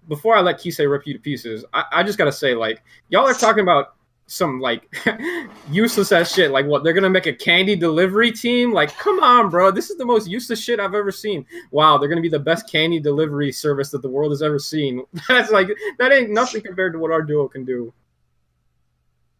before I let Kisei rip you to pieces, I just gotta say, like, y'all are talking about some like useless ass shit. Like, what, they're gonna make a candy delivery team? Like, come on, bro. This is the most useless shit I've ever seen. Wow, they're gonna be the best candy delivery service that the world has ever seen. That ain't nothing compared to what our duo can do.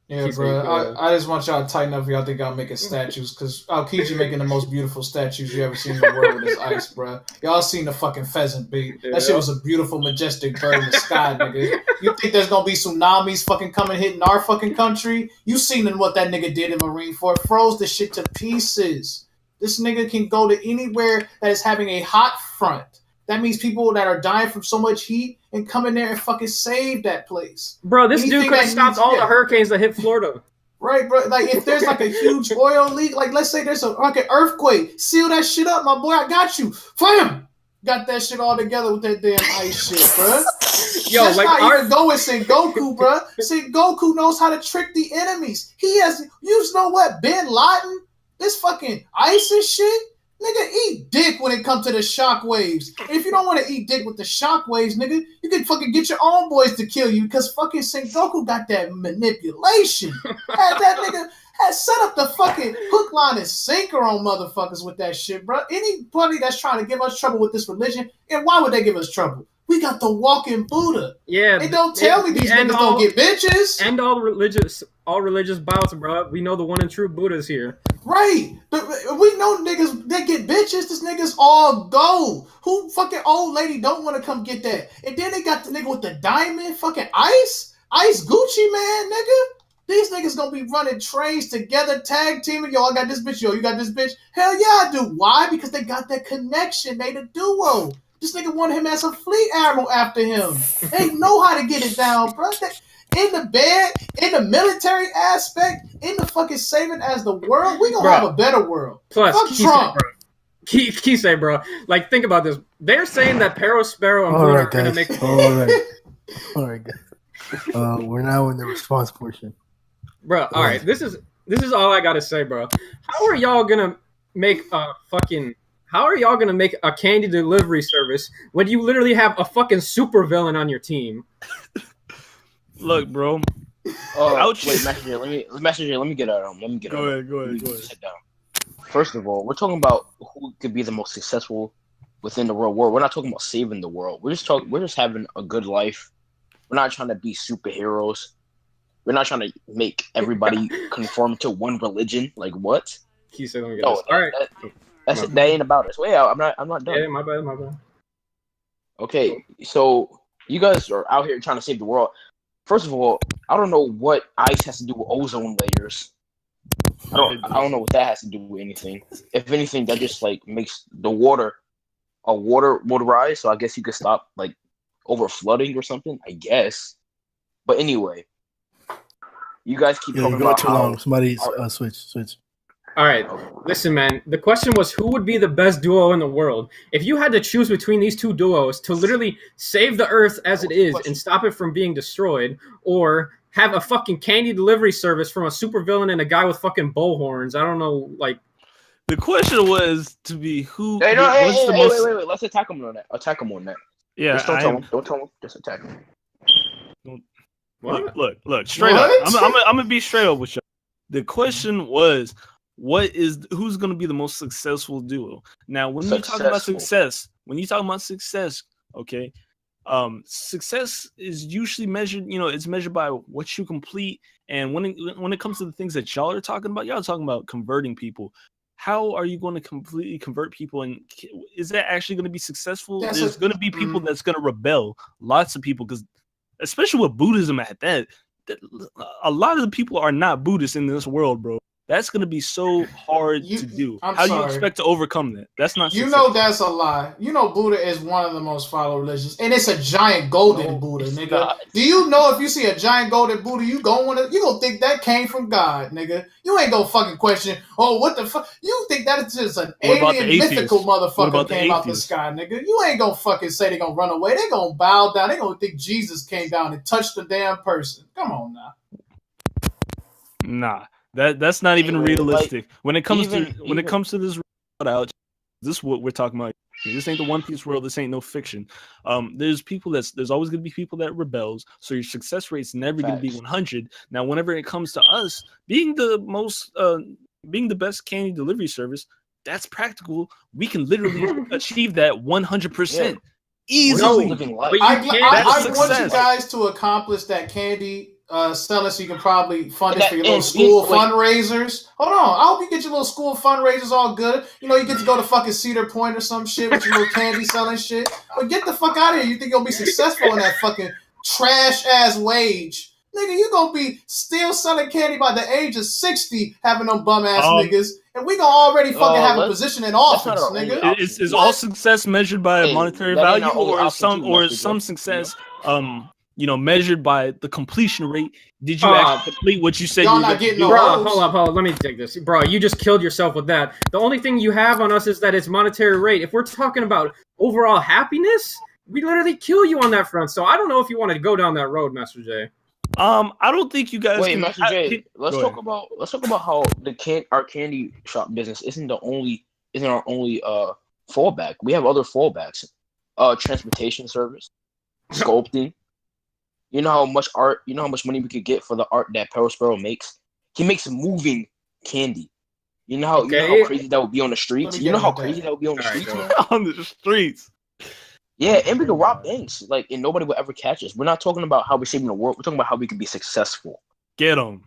Yeah, bro. I just want y'all to tighten up if y'all think y'all making statues, because Aokiji making the most beautiful statues you ever seen in the world with his ice, bro. Y'all seen the fucking pheasant beat. That shit was a beautiful, majestic bird in the sky, nigga. You think there's gonna be tsunamis fucking coming hitting our fucking country? You seen what that nigga did in Marineford. Froze the shit to pieces. This nigga can go to anywhere that is having a hot front. That means people that are dying from so much heat and come in there and fucking save that place. Bro, this dude could have stopped all the hurricanes that hit Florida. Right, bro. Like, if there's like a huge oil leak, like let's say there's an earthquake, seal that shit up, my boy. I got you. Flam! Got that shit all together with that damn ice shit, bro. Yo, that's like not even going Sengoku, bro. Sengoku knows how to trick the enemies. You know what? Bin Laden, this fucking ice and shit. Nigga, eat dick when it comes to the shockwaves. And if you don't want to eat dick with the shockwaves, nigga, you can fucking get your own boys to kill you, because fucking Sengoku got that manipulation. That nigga had set up the fucking hook, line, and sinker on motherfuckers with that shit, bro. Anybody that's trying to give us trouble with this religion, and why would they give us trouble? We got the walking Buddha. Yeah. They don't tell me these niggas don't get bitches. And all religious bouts, bro. We know the one and true Buddha's here. Right. But we know niggas, they get bitches. This niggas all go. Who fucking old lady don't want to come get that? And then they got the nigga with the diamond fucking ice Gucci, man, nigga. These niggas gonna be running trains together, tag teaming. Yo, I got this bitch. Yo, you got this bitch. Hell yeah, I do. Why? Because they got that connection. They the duo. This nigga wanted him as a fleet admiral after him. They know how to get it down, bro. in the bed, in the military aspect, in the fucking saving as the world. We gonna have a better world. Plus, fuck Trump. Kisei, bro. Like, think about this. They're saying that Pero, Sparrow, and Luna are gonna make. All right, guys. We're now in the response portion. Bro, all right. This is all I gotta say, bro. How are y'all gonna make a candy delivery service when you literally have a fucking supervillain on your team? Look, bro. Wait, Messenger. Let me get out. Go ahead. Sit down. First of all, we're talking about who could be the most successful within the real world. We're not talking about saving the world. We're just having a good life. We're not trying to be superheroes. We're not trying to make everybody conform to one religion. Like what? All right. That ain't about us. Wait, I'm not done. Yeah, my bad. Okay, so you guys are out here trying to save the world. First of all, I don't know what ice has to do with ozone layers. I don't know what that has to do with anything. If anything, that just like makes the water rise. So I guess you could stop like over flooding or something. I guess. But anyway, you guys keep talking about too long. Somebody switch. All right, listen, man. The question was, who would be the best duo in the world? If you had to choose between these two duos to literally save the Earth as it is and stop it from being destroyed, or have a fucking candy delivery service from a supervillain and a guy with fucking bull horns, I don't know, like. The question was to be who. Wait. Let's attack him on that. Yeah, just don't tell him. Just attack him. Look. Straight up. I'm gonna be straight up with you. The question was, who's going to be the most successful duo? Now, when you talk about success, okay, success is usually measured. It's measured by what you complete, and when it comes to the things that y'all are talking about converting people. How are you going to completely convert people, and is that actually going to be successful? There's going to be people that's going to rebel. Lots of people, because especially with Buddhism at that, a lot of the people are not Buddhists in this world, bro. That's going to be so hard to do. How do you expect to overcome that? That's not success. That's a lie. Buddha is one of the most followed religions. And it's a giant golden Buddha, nigga. Not. Do you know if you see a giant golden Buddha, you gonna think that came from God, nigga. You ain't gonna fucking question, what the fuck? You think that is just an alien mythical motherfucker came out the sky, nigga. You ain't gonna fucking say they gonna run away. They gonna bow down. They gonna think Jesus came down and touched the damn person. Come on now. Nah. That's not even realistic. When it comes to this out, this is what we're talking about. This ain't the One Piece world. This ain't no fiction. There's always going to be people that rebels. So your success rate's never going to be 100. Now, whenever it comes to us being the best candy delivery service, that's practical. We can literally achieve that 100% easily. I want you guys to accomplish that candy. Sell it so you can probably fund it for your little school fundraisers. Hold on. I hope you get your little school fundraisers all good. You get to go to fucking Cedar Point or some shit with your little candy selling shit. But get the fuck out of here. You think you'll be successful in that fucking trash ass wage? Nigga, you gonna be still selling candy by the age of 60 having them bum ass niggas. And we gonna already fucking have a position in office, nigga. Is all success measured by monetary value or some success measured by the completion rate? Did you actually complete what you said you were going to do? Bro, hold up. Let me take this. Bro, you just killed yourself with that. The only thing you have on us is that it's monetary rate. If we're talking about overall happiness, we literally kill you on that front. So I don't know if you want to go down that road, Master J. I don't think you guys. Wait, Master J. Let's talk about how our candy shop business isn't our only fallback. We have other fallbacks. Transportation service, sculpting. You know how much money we could get for the art that Sparrow makes? He makes moving candy. You know how crazy that would be on the streets? You know how crazy that would be on the streets? On the streets. Yeah, and we could rob banks, and nobody would ever catch us. We're not talking about how we're saving the world. We're talking about how we can be successful. Get them.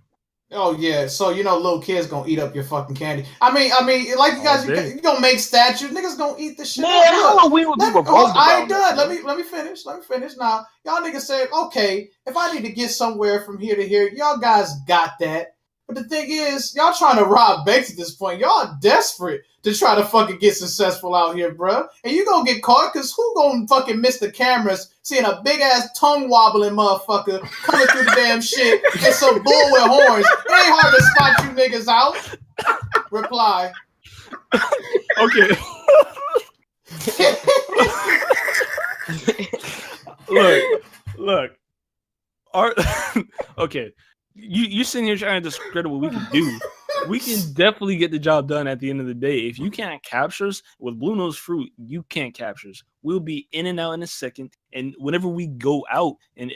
Oh yeah, so little kids gonna eat up your fucking candy. I mean, like you guys, you gonna make statues. Niggas gonna eat the shit. Man, Halloween would be I ain't done. Let me finish. Now, y'all niggas say, okay, if I need to get somewhere from here to here, y'all guys got that. But the thing is, y'all trying to rob banks at this point. Y'all desperate to try to fucking get successful out here, bro. And you gonna get caught because who gonna fucking miss the cameras seeing a big ass tongue wobbling motherfucker coming through the damn shit and some bull with horns? It ain't hard to spot you niggas out. Reply. Okay. Look. Okay. You sitting here trying to discredit what we can do. We can definitely get the job done at the end of the day. If you can't capture us with Blue Nose Fruit, you can't capture us. We'll be in and out in a second. And whenever we go out and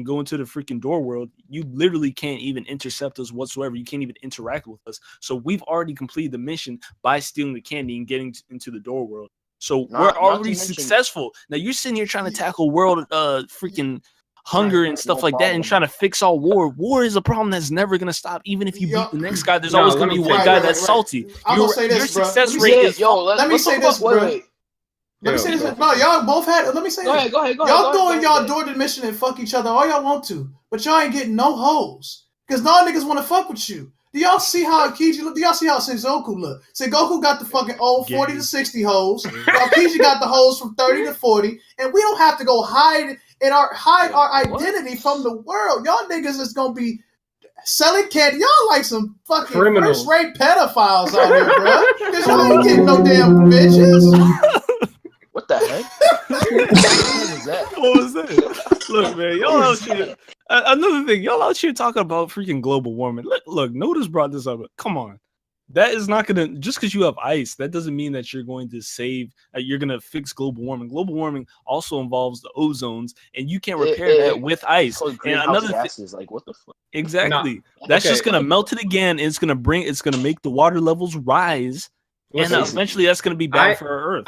go into the freaking door world, you literally can't even intercept us whatsoever. You can't even interact with us. So we've already completed the mission by stealing the candy and getting into the door world. So we're already successful. Now you're sitting here trying to tackle world freaking hunger and stuff like that and trying to fix all war. War is a problem that's never going to stop. Even if you beat the next guy, there's always going to be one guy that's salty. I'm going to say this, your success rate is... Let me say this, bro. Let me say this. No, y'all both had... Let me say this. Go ahead. Y'all doing y'all door to mission and fuck each other all y'all want to, but y'all ain't getting no hoes. Because no niggas want to fuck with you. Do y'all see how Aokiji look? Do y'all see how Sengoku look? Sengoku got the fucking old 40 to 60 hoes. Aokiji got the hoes from 30 to 40. And we don't have to go hide our identity from the world. Y'all niggas is gonna be selling candy. Y'all like some fucking first-rate pedophiles out here, bro. Because y'all ain't getting no damn bitches. What the heck? What was that? Look, man, y'all out here. Another thing, y'all out here talking about freaking global warming. Look, Notice brought this up. Come on. That is not going to, just because you have ice, that doesn't mean that you're going to you're going to fix global warming. Global warming also involves the ozones, and you can't repair that with ice. And another thing is like, what the fuck? Exactly. That's just going to melt it again, and it's going to make the water levels rise, and eventually that's going to be bad for our Earth.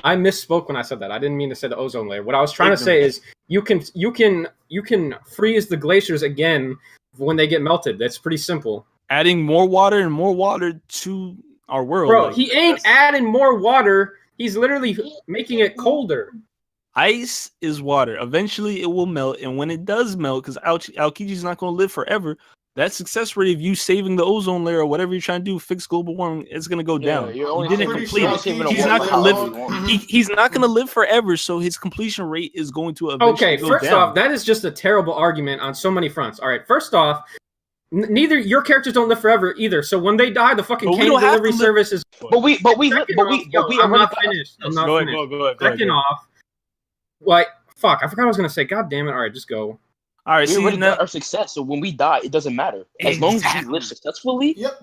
I misspoke when I said that. I didn't mean to say the ozone layer. What I was trying to say is you can freeze the glaciers again when they get melted. That's pretty simple. Adding more water and more water to our world. Bro, he ain't adding more water. He's literally making it colder. Ice is water. Eventually it will melt. And when it does melt, because Aokiji's not going to live forever, that success rate of you saving the ozone layer or whatever you're trying to do, fix global warming, it's going to go down. You didn't complete it. He's not going to live. He's not going to live forever, so his completion rate is going to eventually go first down. Off, that is just a terrible argument on so many fronts. All right, first off, neither your characters don't live forever either. So when they die, the fucking candy delivery service is. I'm not finished. I'm not finished. Go ahead. Second off, like fuck, I forgot what I was going to say. God damn it! All right, just go. All right, we already got our success, so when we die, it doesn't matter. As long as we live successfully, y'all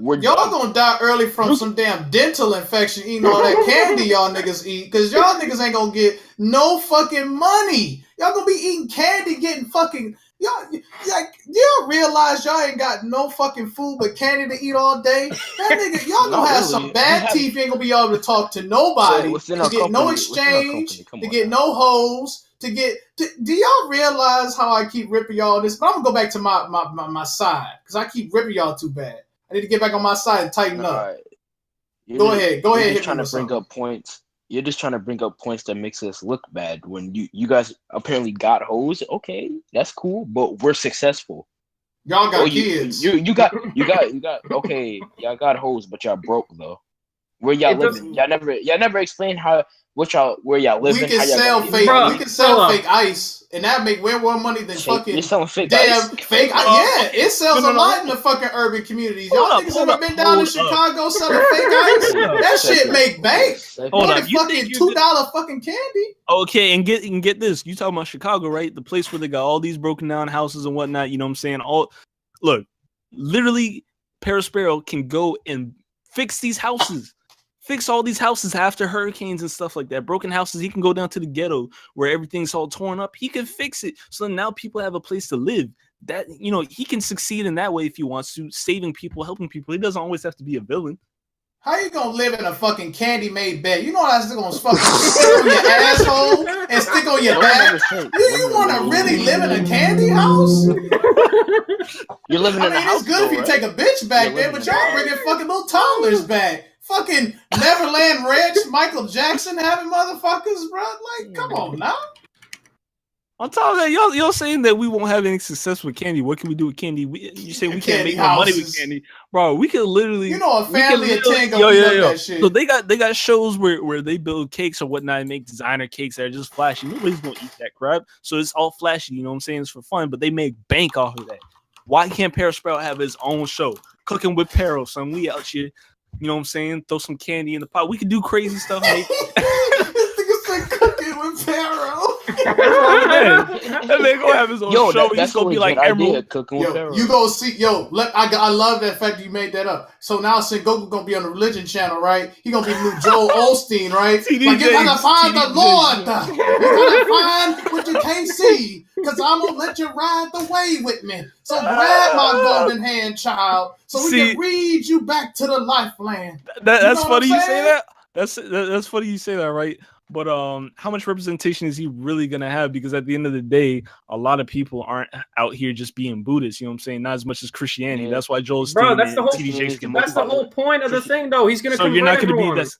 gonna die early from some damn dental infection eating all that candy y'all niggas eat, because y'all niggas ain't gonna get no fucking money. Y'all gonna be eating candy, getting fucking y'all realize y'all ain't got no fucking food but candy to eat all day? That nigga, y'all gonna have some bad teeth. You ain't gonna be able to talk to nobody, to get no exchange, to get no hoes. Do y'all realize how I keep ripping y'all this? But I'm gonna go back to my side because I keep ripping y'all too bad. I need to get back on my side and tighten up. Go ahead. You're just trying to bring up points. You're just trying to bring up points that makes us look bad when you guys apparently got hoes. Okay, that's cool, but we're successful. Y'all got kids. You got okay. Y'all got hoes, but y'all broke though. Where y'all living? Y'all never explained where y'all living. We can sell fake ice, and that make way more money than fucking. You're selling fake damn ice. Fake ice. Yeah, it sells a lot in the fucking urban communities. Y'all niggas ever been down in Chicago selling fake ice? That shit make bank. Hold on, you fucking $2 fucking candy. Okay, and get this. You talking about Chicago, right? The place where they got all these broken down houses and whatnot. You know what I'm saying? Look, literally, Perispero can go and fix these houses. Fix all these houses after hurricanes and stuff like that. Broken houses, he can go down to the ghetto where everything's all torn up. He can fix it. So now people have a place to live. That, you know, he can succeed in that way if he wants to, saving people, helping people. He doesn't always have to be a villain. How you gonna live in a fucking candy-made bed? You know that's gonna fucking stick on your asshole and stick on your back. You want to really live in a candy house? You're living in a house. It's good if you take a bitch back there, but y'all bringing fucking little toddlers back. Fucking Neverland Ranch, Michael Jackson having motherfuckers, bro. Like, come on now. On top of that, y'all saying that we won't have any success with candy. What can we do with candy? You say we can't make no money with candy, bro. We could literally, a family of 10 yo. that shit. So they got shows where they build cakes or whatnot and make designer cakes that are just flashy. Nobody's gonna eat that crap. So it's all flashy. You know what I'm saying? It's for fun, but they make bank off of that. Why can't Parasparrow have his own show? Cooking with Paro, son. We out here. You know what I'm saying? Throw some candy in the pot. We could do crazy stuff. This nigga said cooking with Paro. That man gonna have his own show. He's gonna be like Emerald. You go see, I love that fact that you made that up. So now Sengoku gonna be on the religion channel, right? He gonna be the new Joel Osteen, right? Like, you gotta find the Lord. You gotta find what you can't see, because I'm gonna let you ride the wave with me. So grab my golden hand, child, so we can read you back to the lifeland. That's funny you say that. That's funny you say that, right? But how much representation is he really gonna have? Because at the end of the day, a lot of people aren't out here just being Buddhists. You know what I'm saying? Not as much as Christianity. Yeah. That's why Joel's that's the whole point of the thing, though. He's gonna. So you're not gonna be that.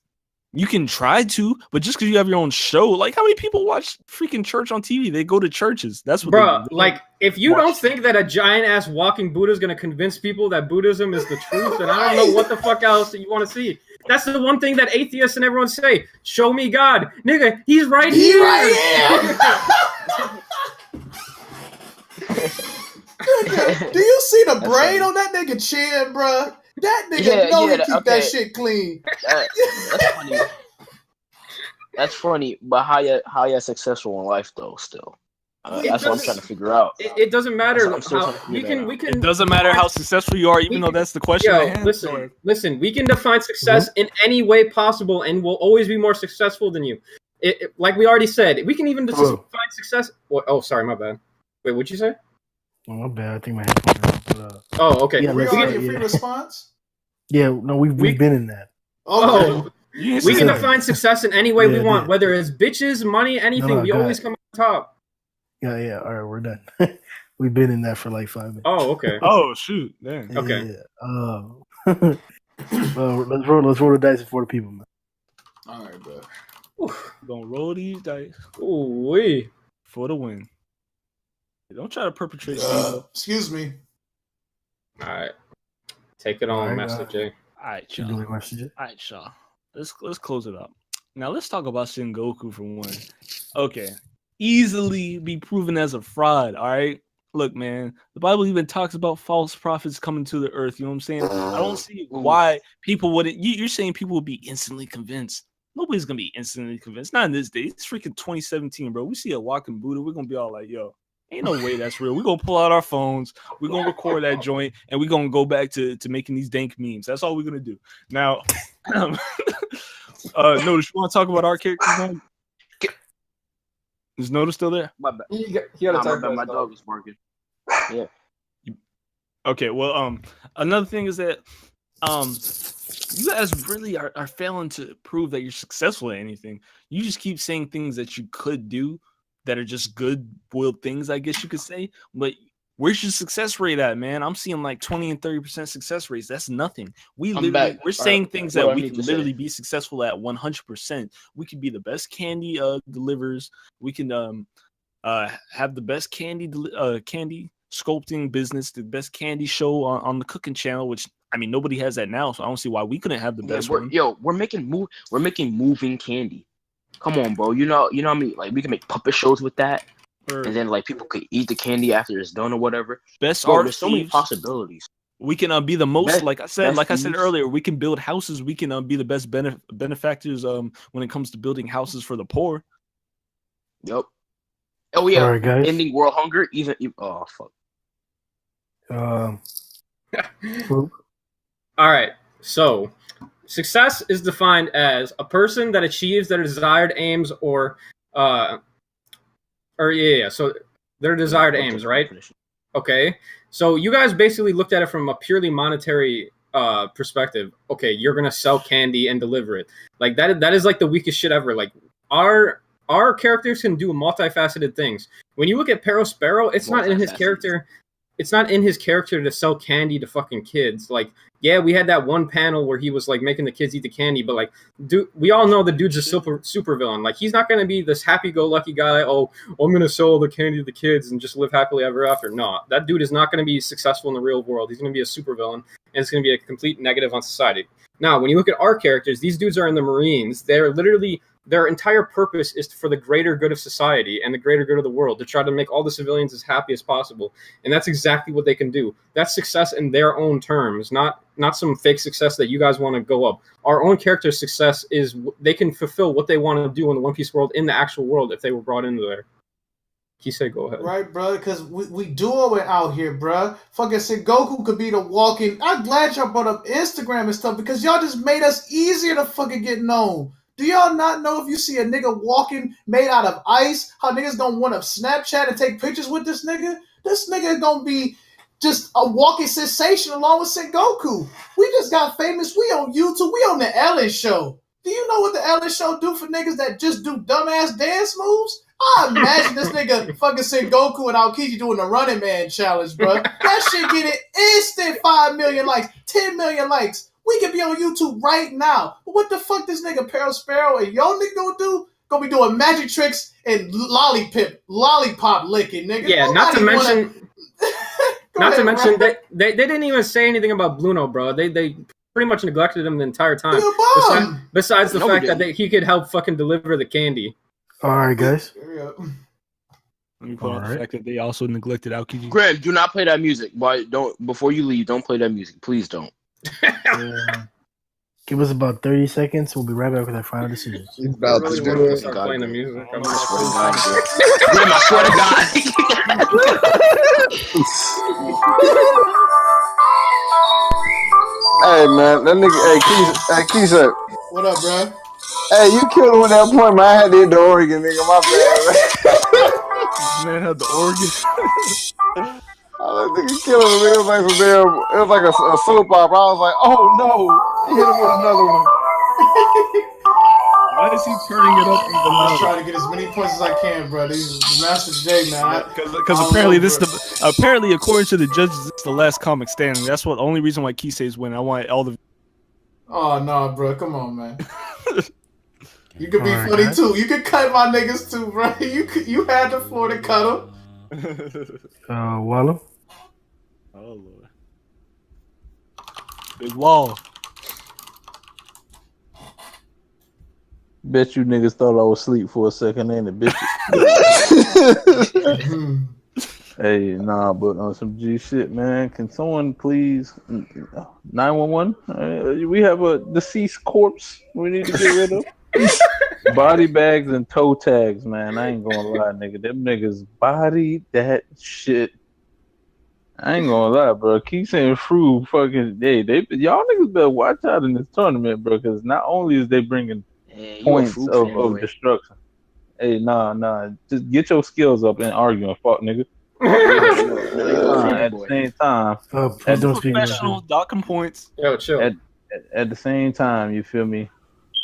You can try to, but just because you have your own show, like how many people watch freaking church on TV? They go to churches. That's what. Bro, like if you don't think that a giant ass walking Buddha is gonna convince people that Buddhism is the truth, then I don't know what the fuck else you want to see. That's the one thing that atheists and everyone say. Show me God. Nigga, he's right here. He's right here. Nigga, do you see the braid on that nigga chin, bruh? That nigga he keep that shit clean. That's funny. That's funny, but how you successful in life though? Still, that's what I'm trying to figure out. It doesn't matter. We can. It doesn't matter how successful you are, even though that's the question. Listen. We can define success in any way possible, and we'll always be more successful than you. Like we already said, we can even define success. Oh, sorry, my bad. Wait, what'd you say? Oh, my bad. I think my headphones are up. Oh, okay. Yeah, we already a free response? Yeah, no, we've been in that. Oh, we can define success in any way we want, whether it's bitches, money, anything. We always come on top. Yeah. All right, we're done. We've been in that for like 5 minutes. Oh, okay. Oh, shoot. Damn. Okay. Yeah. Let's roll the dice for the people, man. All right, bro. Gonna roll these dice. Ooh, wee. For the win. Don't try to perpetrate. Excuse me. All right. Take it on, Master J. All right, y'all. Let's close it up. Now let's talk about Sengoku for one. Okay. Easily be proven as a fraud, all right? Look, man, the Bible even talks about false prophets coming to the earth. You know what I'm saying? I don't see why people wouldn't. You're saying people would be instantly convinced. Nobody's going to be instantly convinced. Not in this day. It's freaking 2017, bro. We see a walking Buddha. We're going to be all like, yo, ain't no way that's real. We're going to pull out our phones. We're going to record that joint, and we're going to go back to making these dank memes. That's all we're going to do. Now, Notice, you want to talk about our characters now? Is Notice still there? My bad. He got to talk my dog is barking. Yeah. Okay, well, another thing is that you guys really are failing to prove that you're successful at anything. You just keep saying things that you could do that are just good-willed things, I guess you could say. But where's your success rate at, man? I'm seeing like 20 and 30% success rates. That's nothing. We're saying things that we can literally be successful at 100%. We can be the best candy delivers. We can have the best candy sculpting business, the best candy show on the cooking channel, which I mean nobody has that now, so I don't see why we couldn't have the best one. We're making moving candy. Come on, bro. You know what I mean? Like we can make puppet shows with that. And then like people could eat the candy after it's done or whatever. Best art. There's so many possibilities. We can be the most, like I said earlier, we can build houses. We can be the best benefactors when it comes to building houses for the poor. Yep. Oh yeah. All right, guys. Ending world hunger. Even oh fuck. All right. So success is defined as a person that achieves their desired aims or so their desired aims, right? Okay. So you guys basically looked at it from a purely monetary perspective. Okay, you're gonna sell candy and deliver it. Like that is like the weakest shit ever. Like our characters can do multifaceted things. When you look at Sparrow, it's not in his character. it's not in his character to sell candy to fucking kids. Like, yeah, we had that one panel where he was like making the kids eat the candy, but like, dude, we all know the dude's a super villain. Like, he's not gonna be this happy-go-lucky guy. Oh, I'm gonna sell the candy to the kids and just live happily ever after. No, that dude is not gonna be successful in the real world. He's gonna be a super villain, and it's gonna be a complete negative on society. Now, when you look at our characters, these dudes are in the Marines. They're literally, their entire purpose is for the greater good of society and the greater good of the world, to try to make all the civilians as happy as possible. And that's exactly what they can do. That's success in their own terms, not some fake success that you guys want to go up. Our own character success is they can fulfill what they want to do in the One Piece world in the actual world if they were brought into there. Kisei, go ahead. Right, bro, because we duo it out here, bro. Fucking Sengoku could be the walking. I'm glad y'all brought up Instagram and stuff because y'all just made us easier to fucking get known. Do y'all not know if you see a nigga walking made out of ice, how niggas gonna want to Snapchat and take pictures with this nigga? This nigga gonna be just a walking sensation along with Sengoku. We just got famous. We on YouTube. We on the Ellen Show. Do you know what the Ellen Show do for niggas that just do dumbass dance moves? I imagine this nigga fucking Sengoku and Aokiji doing the Running Man challenge, bro. That shit get it instant 5 million likes, 10 million likes. We could be on YouTube right now. But what the fuck this nigga Pearl Sparrow and y'all nigga gonna do? Gonna be doing magic tricks and lollipop licking, nigga. Yeah, not to mention they didn't even say anything about Bluno, bro. They pretty much neglected him the entire time. Besides the fact that he could help fucking deliver the candy. All right, guys. Let me point out the fact that they also neglected Aokiji. Grimm, do not play that music. Why don't before you leave? Don't play that music, please. Don't. Give us about 30 seconds. We'll be right back with our final decisions. He's about to do it. Start playing the music. I swear to God. Hey man, that nigga, hey Keisha. What up, bro? Hey, you killed him at that point, man. I had to hit the organ, nigga. My bad, man. This man had the organ. Oh, that nigga killing him. It was like some damn. It was like a soap opera. I was like, oh no, he hit him with another one. Why is he turning it up even louder? I'm trying to get as many points as I can, bro. This is the Master J, man. Because apparently apparently according to the judges, it's the last comic standing. That's the only reason why Kisei's winning. I want all the. Oh no, bro! Come on, man. You could be funny too. You could cut my niggas too, bro. You had the floor to cut them. Wallow. Oh Lord. Big Wall. Bet you niggas thought I was asleep for a second, ain't it, bitch? Hey, nah, but on some G shit, man. Can someone please 911? We have a deceased corpse we need to get rid of. Body bags and toe tags, man. I ain't gonna lie, nigga. Them niggas bodied that shit. I ain't gonna lie, bro. Keep saying Fru fucking y'all niggas better watch out in this tournament, bro, because not only is they bringing points of destruction. Hey, nah. Just get your skills up and arguing, fuck nigga. At the same time, professional docking points. Yo, chill. At the same time, you feel me?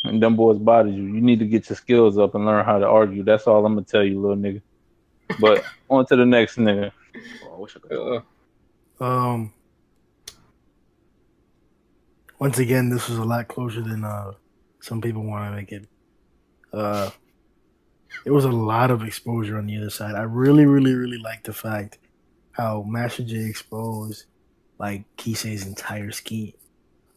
And them boys bodied you. You need to get your skills up and learn how to argue. That's all I'm gonna tell you, little nigga. But on to the next nigga. Once again, this was a lot closer than some people want to make it. There was a lot of exposure on the other side. I really, really, really like the fact how Master J exposed like Kisei's entire scheme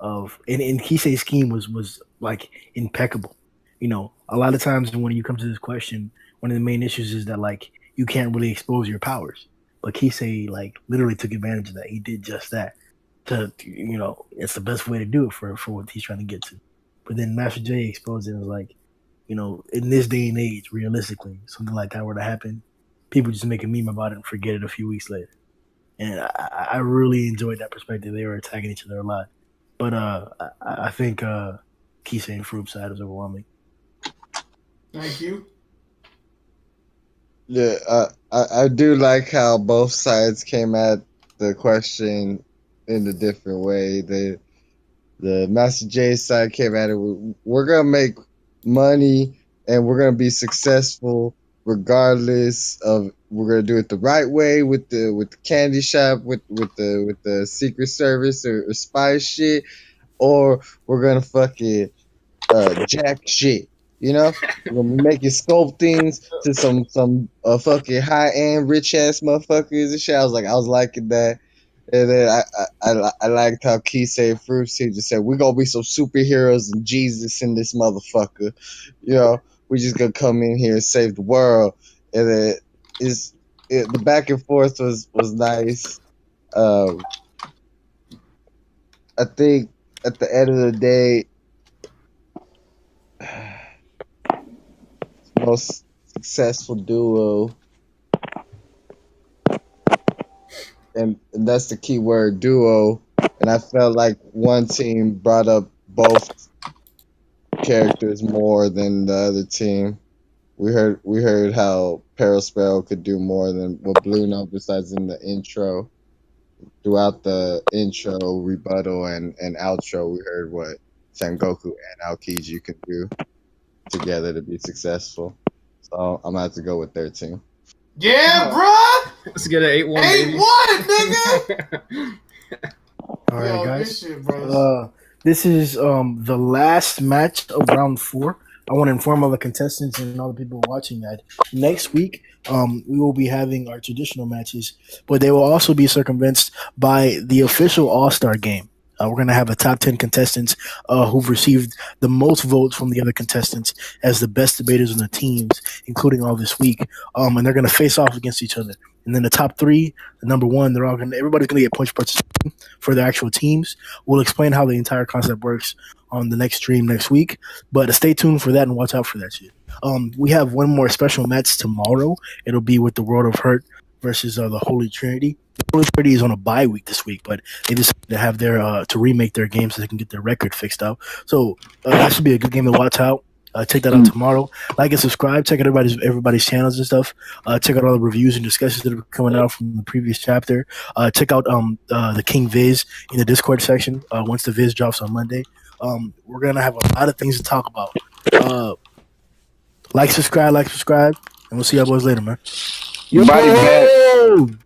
and Kisei's scheme was like impeccable. You know, a lot of times when you come to this question, one of the main issues is that like you can't really expose your powers. But Kisei like literally took advantage of that. He did just that. It's the best way to do it for what he's trying to get to. But then Master J exposed it and was like, in this day and age, realistically, something like that were to happen, people just make a meme about it and forget it a few weeks later. And I really enjoyed that perspective. They were attacking each other a lot. But I think Kisei and Fruit's side is overwhelming. Thank you. Yeah, I do like how both sides came at the question in a different way. The Master J side came at it with, we're gonna make money and we're gonna be successful regardless of we're gonna do it the right way with the candy shop with the Secret Service or spy shit, or we're gonna fucking jack shit. You know, we're gonna make it sculptings to some fucking high end rich ass motherfuckers and shit. I was liking that. And then I liked how Key said Fruits. He just said, we're going to be some superheroes and Jesus in this motherfucker. You know, we just going to come in here and save the world. And then the back and forth was nice. I think at the end of the day, most successful duo, and that's the key word, duo. And I felt like one team brought up both characters more than the other team. We heard how Peril Sparrow could do more than what Blue Note, besides in the intro. Throughout the intro, rebuttal, and outro, we heard what Sengoku and Aokiji could do together to be successful. So I'm gonna have to go with their team. Yeah, bruh. Let's get an 8-1, 8-1, nigga. All right, guys. This is the last match of round 4. I want to inform all the contestants and all the people watching that next week we will be having our traditional matches, but they will also be circumvented by the official All-Star game. We're going to have a top 10 contestants who've received the most votes from the other contestants as the best debaters on the teams, including all this week. And they're going to face off against each other. And then the top 3, the number 1, everybody's going to get points participation for their actual teams. We'll explain how the entire concept works on the next stream next week. But stay tuned for that and watch out for that shit. We have one more special match tomorrow. It'll be with the World of Hurt versus the Holy Trinity. Holy Trinity is on a bye week this week, but they decided to have their to remake their game so they can get their record fixed up. So that should be a good game to watch out. Check that out tomorrow. Like and subscribe. Check out everybody's channels and stuff. Check out all the reviews and discussions that are coming out from the previous chapter. Check out the King Viz in the Discord section once the Viz drops on Monday. We're gonna have a lot of things to talk about. Like, subscribe, and we'll see y'all boys later, man. Body bag.